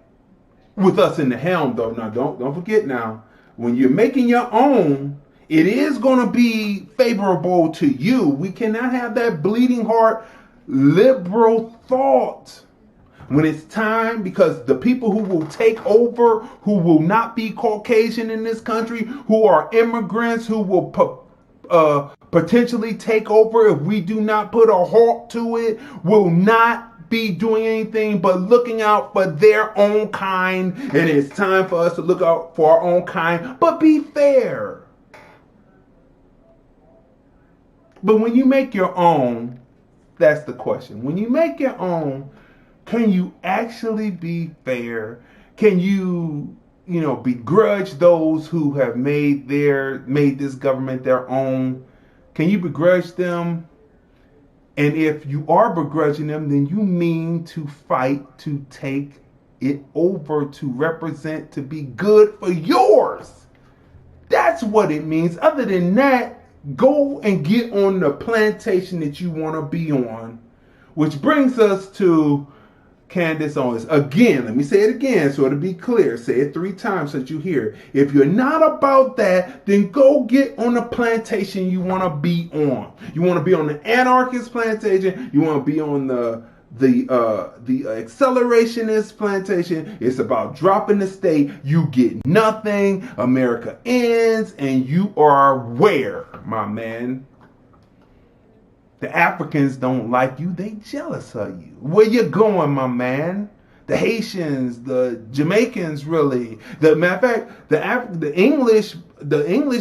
With us in the helm, though. Now, don't forget now, when you're making your own, it is going to be favorable to you. We cannot have that bleeding heart liberal thought when it's time, because the people who will take over, who will not be Caucasian in this country, who are immigrants, who will potentially take over if we do not put a halt to it, will not be doing anything but looking out for their own kind. And it's time for us to look out for our own kind, but be fair. But when you make your own, that's the question. When you make your own, can you actually be fair? Can you begrudge those who have made this government their own? Can you begrudge them? And if you are begrudging them, then you mean to fight to take it over, to represent, to be good for yours. That's what it means. Other than that, go and get on the plantation that you want to be on. Which brings us to Candice Ownes. Again, let me say it again so it'll be clear. Say it 3 times so that you hear it. If you're not about that, then go get on the plantation you want to be on. You want to be on the anarchist plantation. You want to be on the accelerationist plantation. It's about dropping the state. You get nothing. America ends, and you are where, my man? The Africans don't like you. They jealous of you. Where you going, my man? The Haitians, the Jamaicans, really. The matter of fact, the English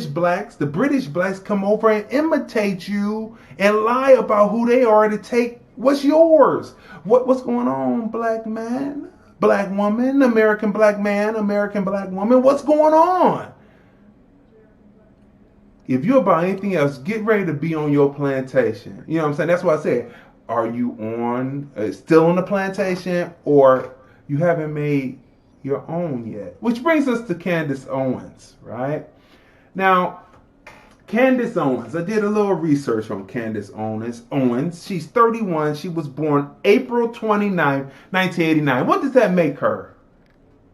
blacks, the British blacks come over and imitate you and lie about who they are to take what's yours. What's going on, black man, black woman, American black man, American black woman? What's going on? If you're about anything else, get ready to be on your plantation. You know what I'm saying? That's why I said, are you still on the plantation, or you haven't made your own yet? Which brings us to Candice Ownes, right? Now, Candice Ownes, I did a little research on Candice Ownes. She's 31. She was born April 29, 1989. What does that make her?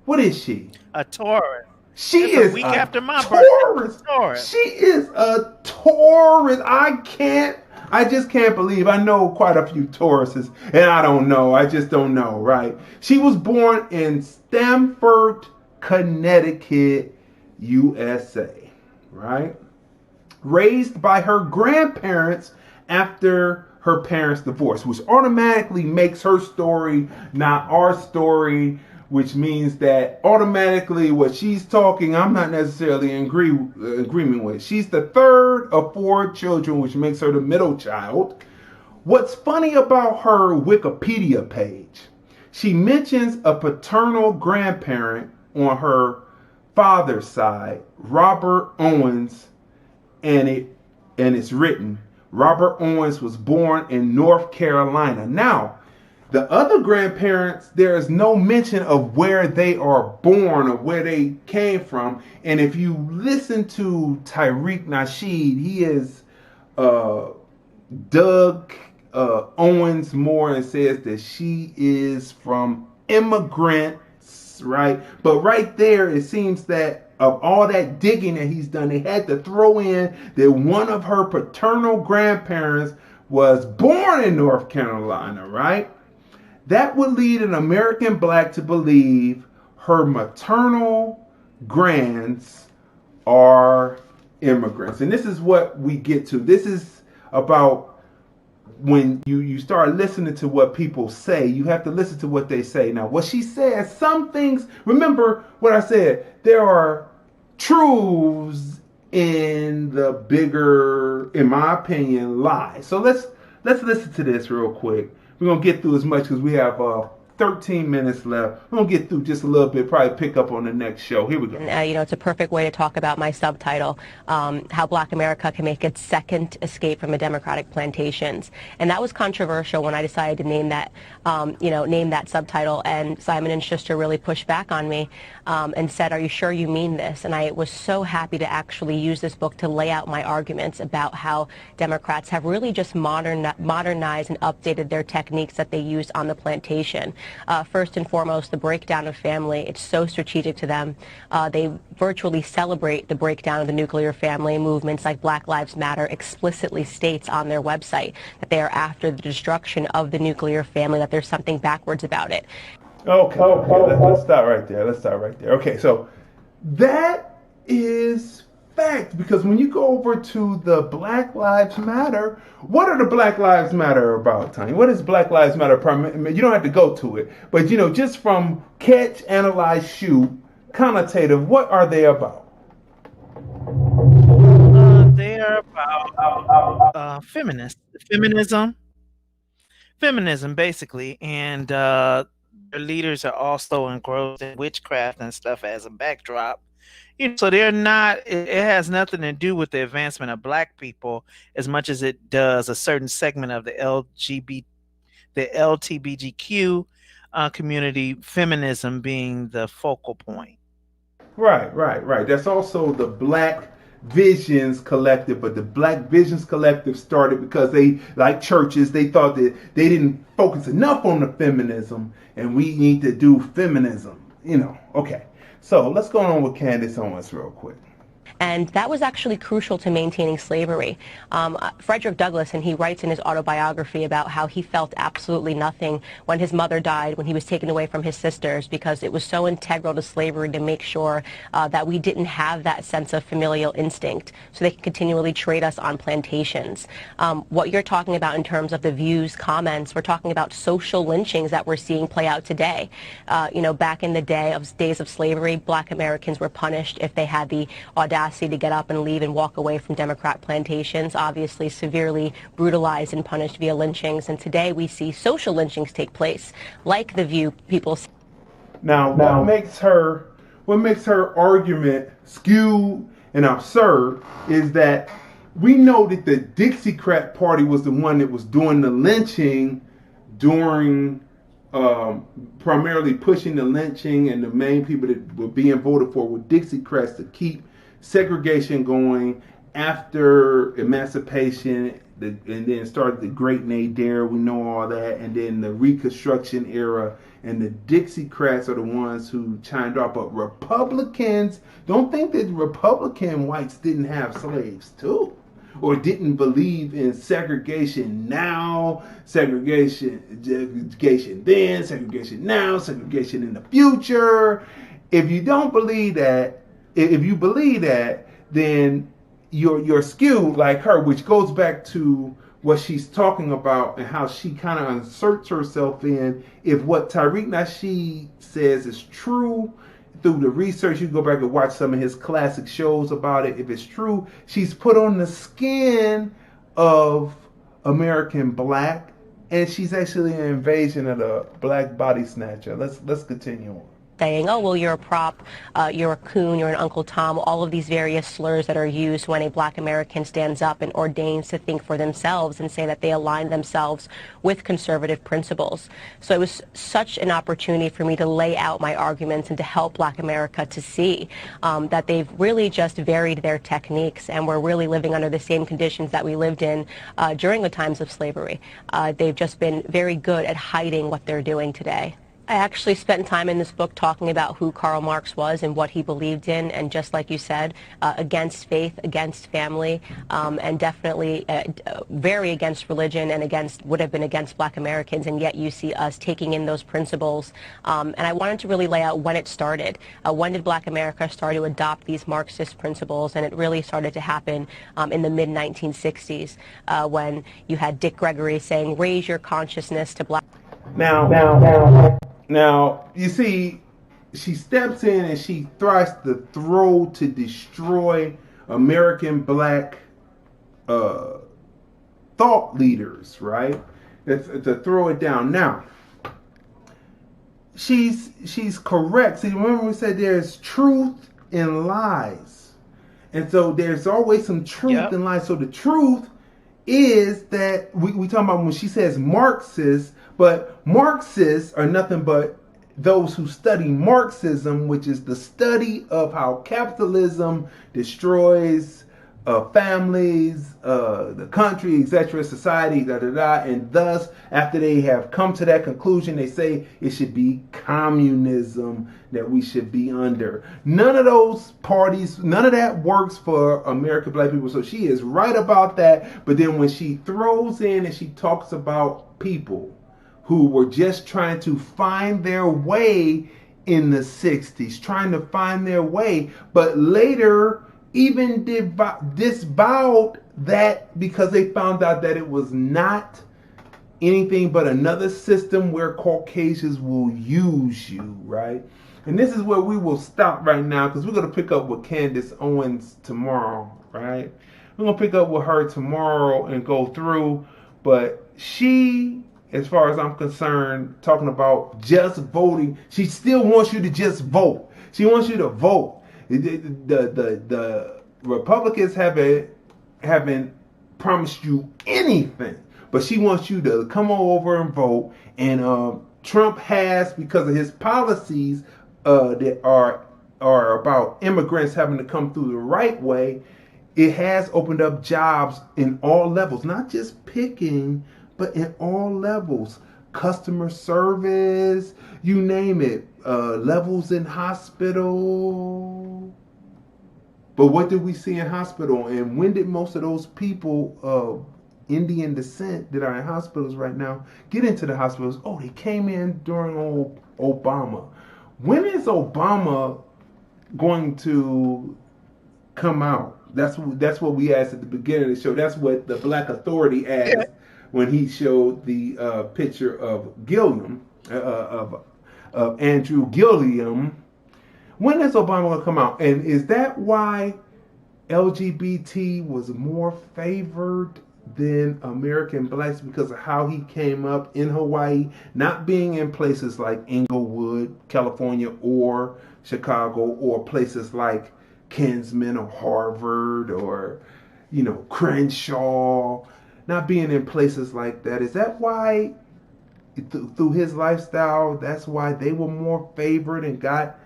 What is she? A Taurus. She is a week after my Taurus. birthday. She is a Taurus. I just can't believe. I know quite a few Tauruses, and I don't know. I just don't know, right? She was born in Stamford, Connecticut, USA, right? Raised by her grandparents after her parents' divorce, which automatically makes her story not our story, which means that automatically what she's talking, I'm not necessarily in agreement with. She's the third of 4 children, which makes her the middle child. What's funny about her Wikipedia page, she mentions a paternal grandparent on her father's side, Robert Owens, and it's written, Robert Owens was born in North Carolina. Now, the other grandparents, there is no mention of where they are born or where they came from. And if you listen to Tariq Nasheed, he is Doug Owens Moore, and says that she is from immigrants, right? But right there, it seems that of all that digging that he's done, they had to throw in that one of her paternal grandparents was born in North Carolina, right? That would lead an American black to believe her maternal grands are immigrants. And this is what we get to. This is about when you start listening to what people say, you have to listen to what they say. Now, what she says, some things, remember what I said, there are truths in the bigger, in my opinion, lies. So let's listen to this real quick. We're going to get through as much because we have 13 minutes left. We're going to get through just a little bit, probably pick up on the next show. Here we go. It's a perfect way to talk about my subtitle, How Black America Can Make Its Second Escape from a Democratic Plantations. And that was controversial when I decided to name that, name that subtitle. And Simon & Schuster really pushed back on me and said, are you sure you mean this? And I was so happy to actually use this book to lay out my arguments about how Democrats have really just modernized and updated their techniques that they used on the plantation. First and foremost, the breakdown of family. It's so strategic to them. They virtually celebrate the breakdown of the nuclear family. Movements like Black Lives Matter explicitly states on their website that they are after the destruction of the nuclear family, that there's something backwards about it. Okay. Let's stop right there. Okay, so that is fact, because when you go over to the Black Lives Matter, what are the Black Lives Matter about, Tanya? What is Black Lives Matter? You don't have to go to it, but just from catch, analyze, shoot, connotative, what are they about? They are about feminism, basically, and their leaders are also engrossed in witchcraft and stuff as a backdrop. So they're not. It has nothing to do with the advancement of Black people as much as it does a certain segment of the LGBTQ community. Feminism being the focal point. Right. That's also the Black Visions Collective, but the Black Visions Collective started because they, like churches, they thought that they didn't focus enough on the feminism, and we need to do feminism. Okay. So let's go on with Candice Ownes real quick. And that was actually crucial to maintaining slavery. Frederick Douglass, and he writes in his autobiography about how he felt absolutely nothing when his mother died, when he was taken away from his sisters, because it was so integral to slavery to make sure that we didn't have that sense of familial instinct, so they could continually trade us on plantations. What you're talking about in terms of the views, comments, we're talking about social lynchings that we're seeing play out today. Back in the days of slavery, Black Americans were punished if they had the audacity to get up and leave and walk away from Democrat plantations, obviously severely brutalized and punished via lynchings. And today we see social lynchings take place, like the view people. What makes her argument skewed and absurd is that we know that the Dixiecrat Party was the one that was doing the lynching during primarily pushing the lynching, and the main people that were being voted for were Dixiecrats to keep segregation going after emancipation, and then started the Great Nadir. We know all that, and then the Reconstruction era, and the Dixiecrats are the ones who chimed off. But Republicans, don't think that Republican whites didn't have slaves too, or didn't believe in segregation now, segregation then, segregation now, segregation in the future. If you don't believe that, if you believe that, then you're skewed like her, which goes back to what she's talking about and how she kind of inserts herself in. If what Tariq Nasheed says is true, through the research, you go back and watch some of his classic shows about it. If it's true, she's put on the skin of American Black, and she's actually an invasion of the Black body snatcher. Let's continue on. Saying, oh, well, you're a prop, you're a coon, you're an Uncle Tom, all of these various slurs that are used when a Black American stands up and ordains to think for themselves and say that they align themselves with conservative principles. So it was such an opportunity for me to lay out my arguments and to help Black America to see that they've really just varied their techniques, and we're really living under the same conditions that we lived in during the times of slavery. They've just been very good at hiding what they're doing today. I actually spent time in this book talking about who Karl Marx was and what he believed in, and just like you said, against faith, against family, and definitely very against religion and would have been against Black Americans, and yet you see us taking in those principles. And I wanted to really lay out when it started. When did Black America start to adopt these Marxist principles? And it really started to happen in the mid-1960s when you had Dick Gregory saying, raise your consciousness to Black. Now, you see, she steps in and she tries to destroy American Black thought leaders, right? To throw it down. Now, she's correct. See, remember we said there's truth in lies. And so there's always some truth in lies. So the truth is that we talking about when she says Marxists, but Marxists are nothing but those who study Marxism, which is the study of how capitalism destroys families, the country, etc., society, and thus, after they have come to that conclusion, they say it should be communism that we should be under. None of those parties, none of that works for American Black people. So she is right about that. But then when she throws in and she talks about people who were just trying to find their way in the 60s, trying to find their way, but later even disavowed that because they found out that it was not anything but another system where Caucasians will use you, right? And this is where we will stop right now because we're going to pick up with Candice Ownes tomorrow, right? We're going to pick up with her tomorrow and go through. But she, as far as I'm concerned, talking about just voting, she still wants you to just vote. She wants you to vote. The Republicans haven't promised you anything. But she wants you to come over and vote. And Trump has, because of his policies that are about immigrants having to come through the right way, it has opened up jobs in all levels, not just picking, but in all levels. Customer service, you name it, levels in hospital. But what did we see in hospital? And when did most of those people of Indian descent that are in hospitals right now get into the hospitals? Oh, they came in during old Obama. When is Obama going to come out? That's what we asked at the beginning of the show. That's what the Black Authority asked when he showed the picture of Gilliam, of Andrew Gilliam. When is Obama going to come out? And is that why LGBT was more favored than American blacks because of how he came up in Hawaii, not being in places like Inglewood, California, or Chicago, or places like Kinsman or Harvard or, Crenshaw, not being in places like that? Is that why, through his lifestyle, that's why they were more favored and got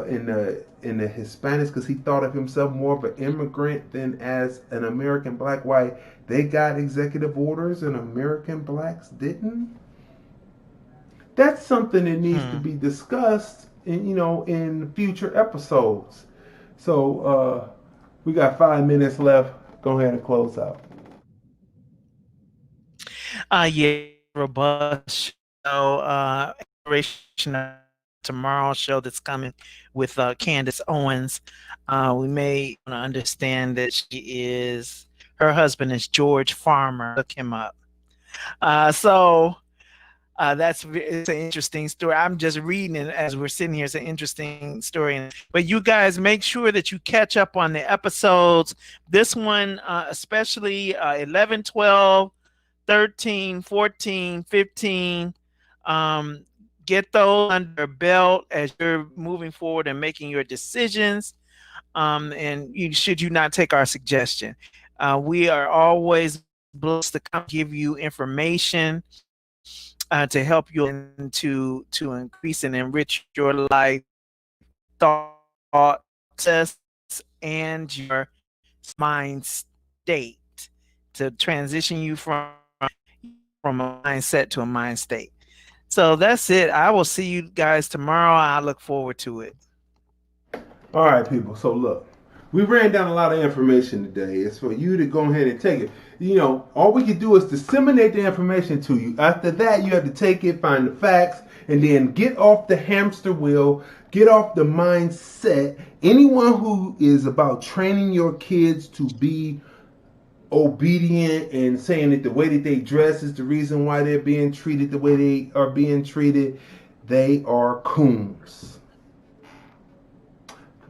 in the Hispanics, because he thought of himself more of an immigrant than as an American black? Why they got executive orders and American blacks didn't? That's something that needs to be discussed in future episodes. So we got 5 minutes left. Go ahead and close out. Robust show. Tomorrow's show that's coming with Candice Owens. We may understand that her husband is George Farmer. Look him up. It's an interesting story. I'm just reading it as we're sitting here. It's an interesting story. But you guys make sure that you catch up on the episodes. This one, especially 11, 12, 13, 14, 15. Get those under your belt as you're moving forward and making your decisions. And should you not take our suggestion, we are always blessed to come give you information to help you to increase and enrich your life, thought process, and your mind state, to transition you from a mindset to a mind state. So that's it. I will see you guys tomorrow. I look forward to it. All right, people. So look, we ran down a lot of information today. It's for you to go ahead and take it. All we can do is disseminate the information to you. After that, you have to take it, find the facts, and then get off the hamster wheel, get off the mindset. Anyone who is about training your kids to be obedient and saying that the way that they dress is the reason why they're being treated the way they are being treated, they are coons.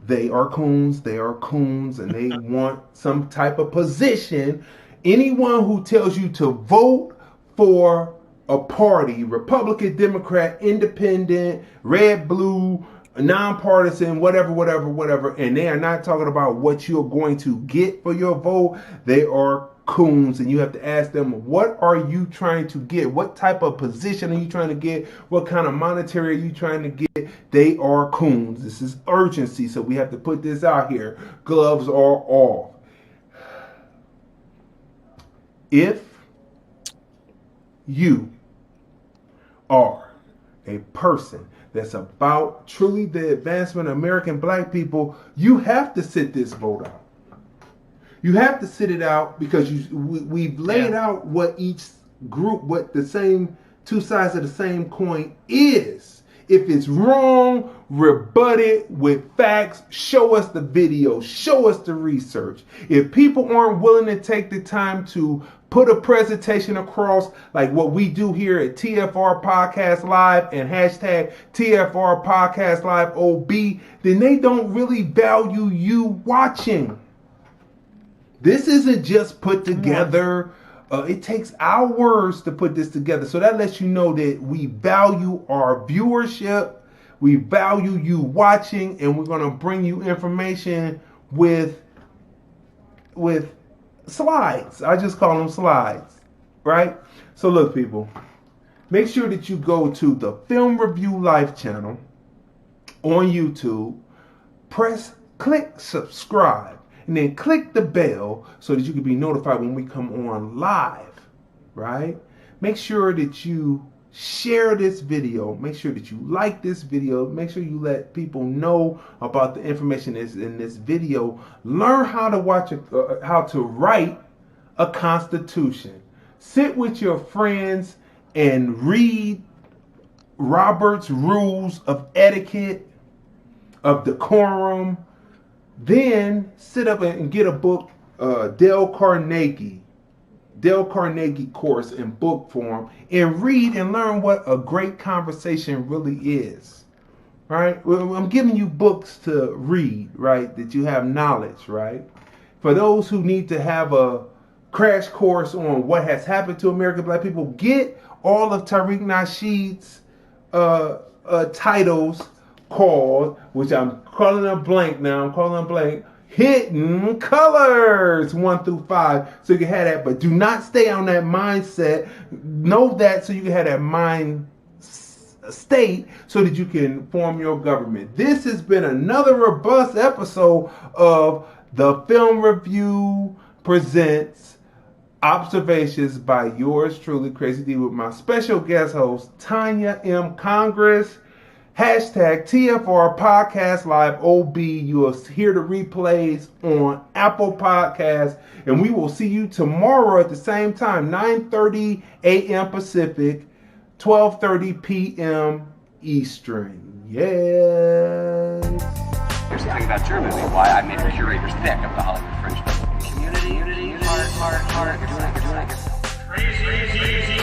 They are coons, and they want some type of position. Anyone who tells you to vote for a party, Republican, Democrat, Independent, red, blue, nonpartisan, whatever, and they are not talking about what you're going to get for your vote, they are coons. And you have to ask them, what are you trying to get? What type of position are you trying to get? What kind of monetary are you trying to get? They are coons. This is urgency, so we have to put this out here. Gloves are off. If you are a person that's about truly the advancement of American black people, you have to sit this vote out. You have to sit it out because we've laid out what each group, what the same two sides of the same coin is. If it's wrong, rebut it with facts. Show us the video. Show us the research. If people aren't willing to take the time to put a presentation across like what we do here at TFR Podcast Live and hashtag TFR Podcast Live OB, then they don't really value you watching. This isn't just put together. It takes hours to put this together. So that lets you know that we value our viewership. We value you watching, and we're going to bring you information with slides. I just call them slides, right? So look, people, make sure that you go to the Film Review Life channel on YouTube. Click subscribe, and then click the bell so that you can be notified when we come on live, right? Make sure that you share this video. Make sure that you like this video. Make sure you let people know about the information that's in this video. Learn how to how to write a constitution. Sit with your friends and read Robert's Rules of Etiquette, of Decorum. Then sit up and get a book, Dale Carnegie course in book form, and read and learn what a great conversation really is, right? Well, I'm giving you books to read, right? That you have knowledge, right? For those who need to have a crash course on what has happened to American Black people, get all of Tariq Nasheed's titles called, which I'm calling a blank now, Hidden Colors 1 through 5, so you can have that, but do not stay on that mindset. Know that so you can have that mind state so that you can form your government. This has been another robust episode of the Film Review presents Observations by yours truly, Crazy D, with my special guest host, Tanya M. Congress. Hashtag TFR Podcast Live OB. You will hear the replays on Apple Podcasts. And we will see you tomorrow at the same time, 9:30 a.m. Pacific, 12:30 p.m. Eastern. Yes. Here's the thing about Germany, why I made a curator's pick of the Hollywood Fringe community. Crazy.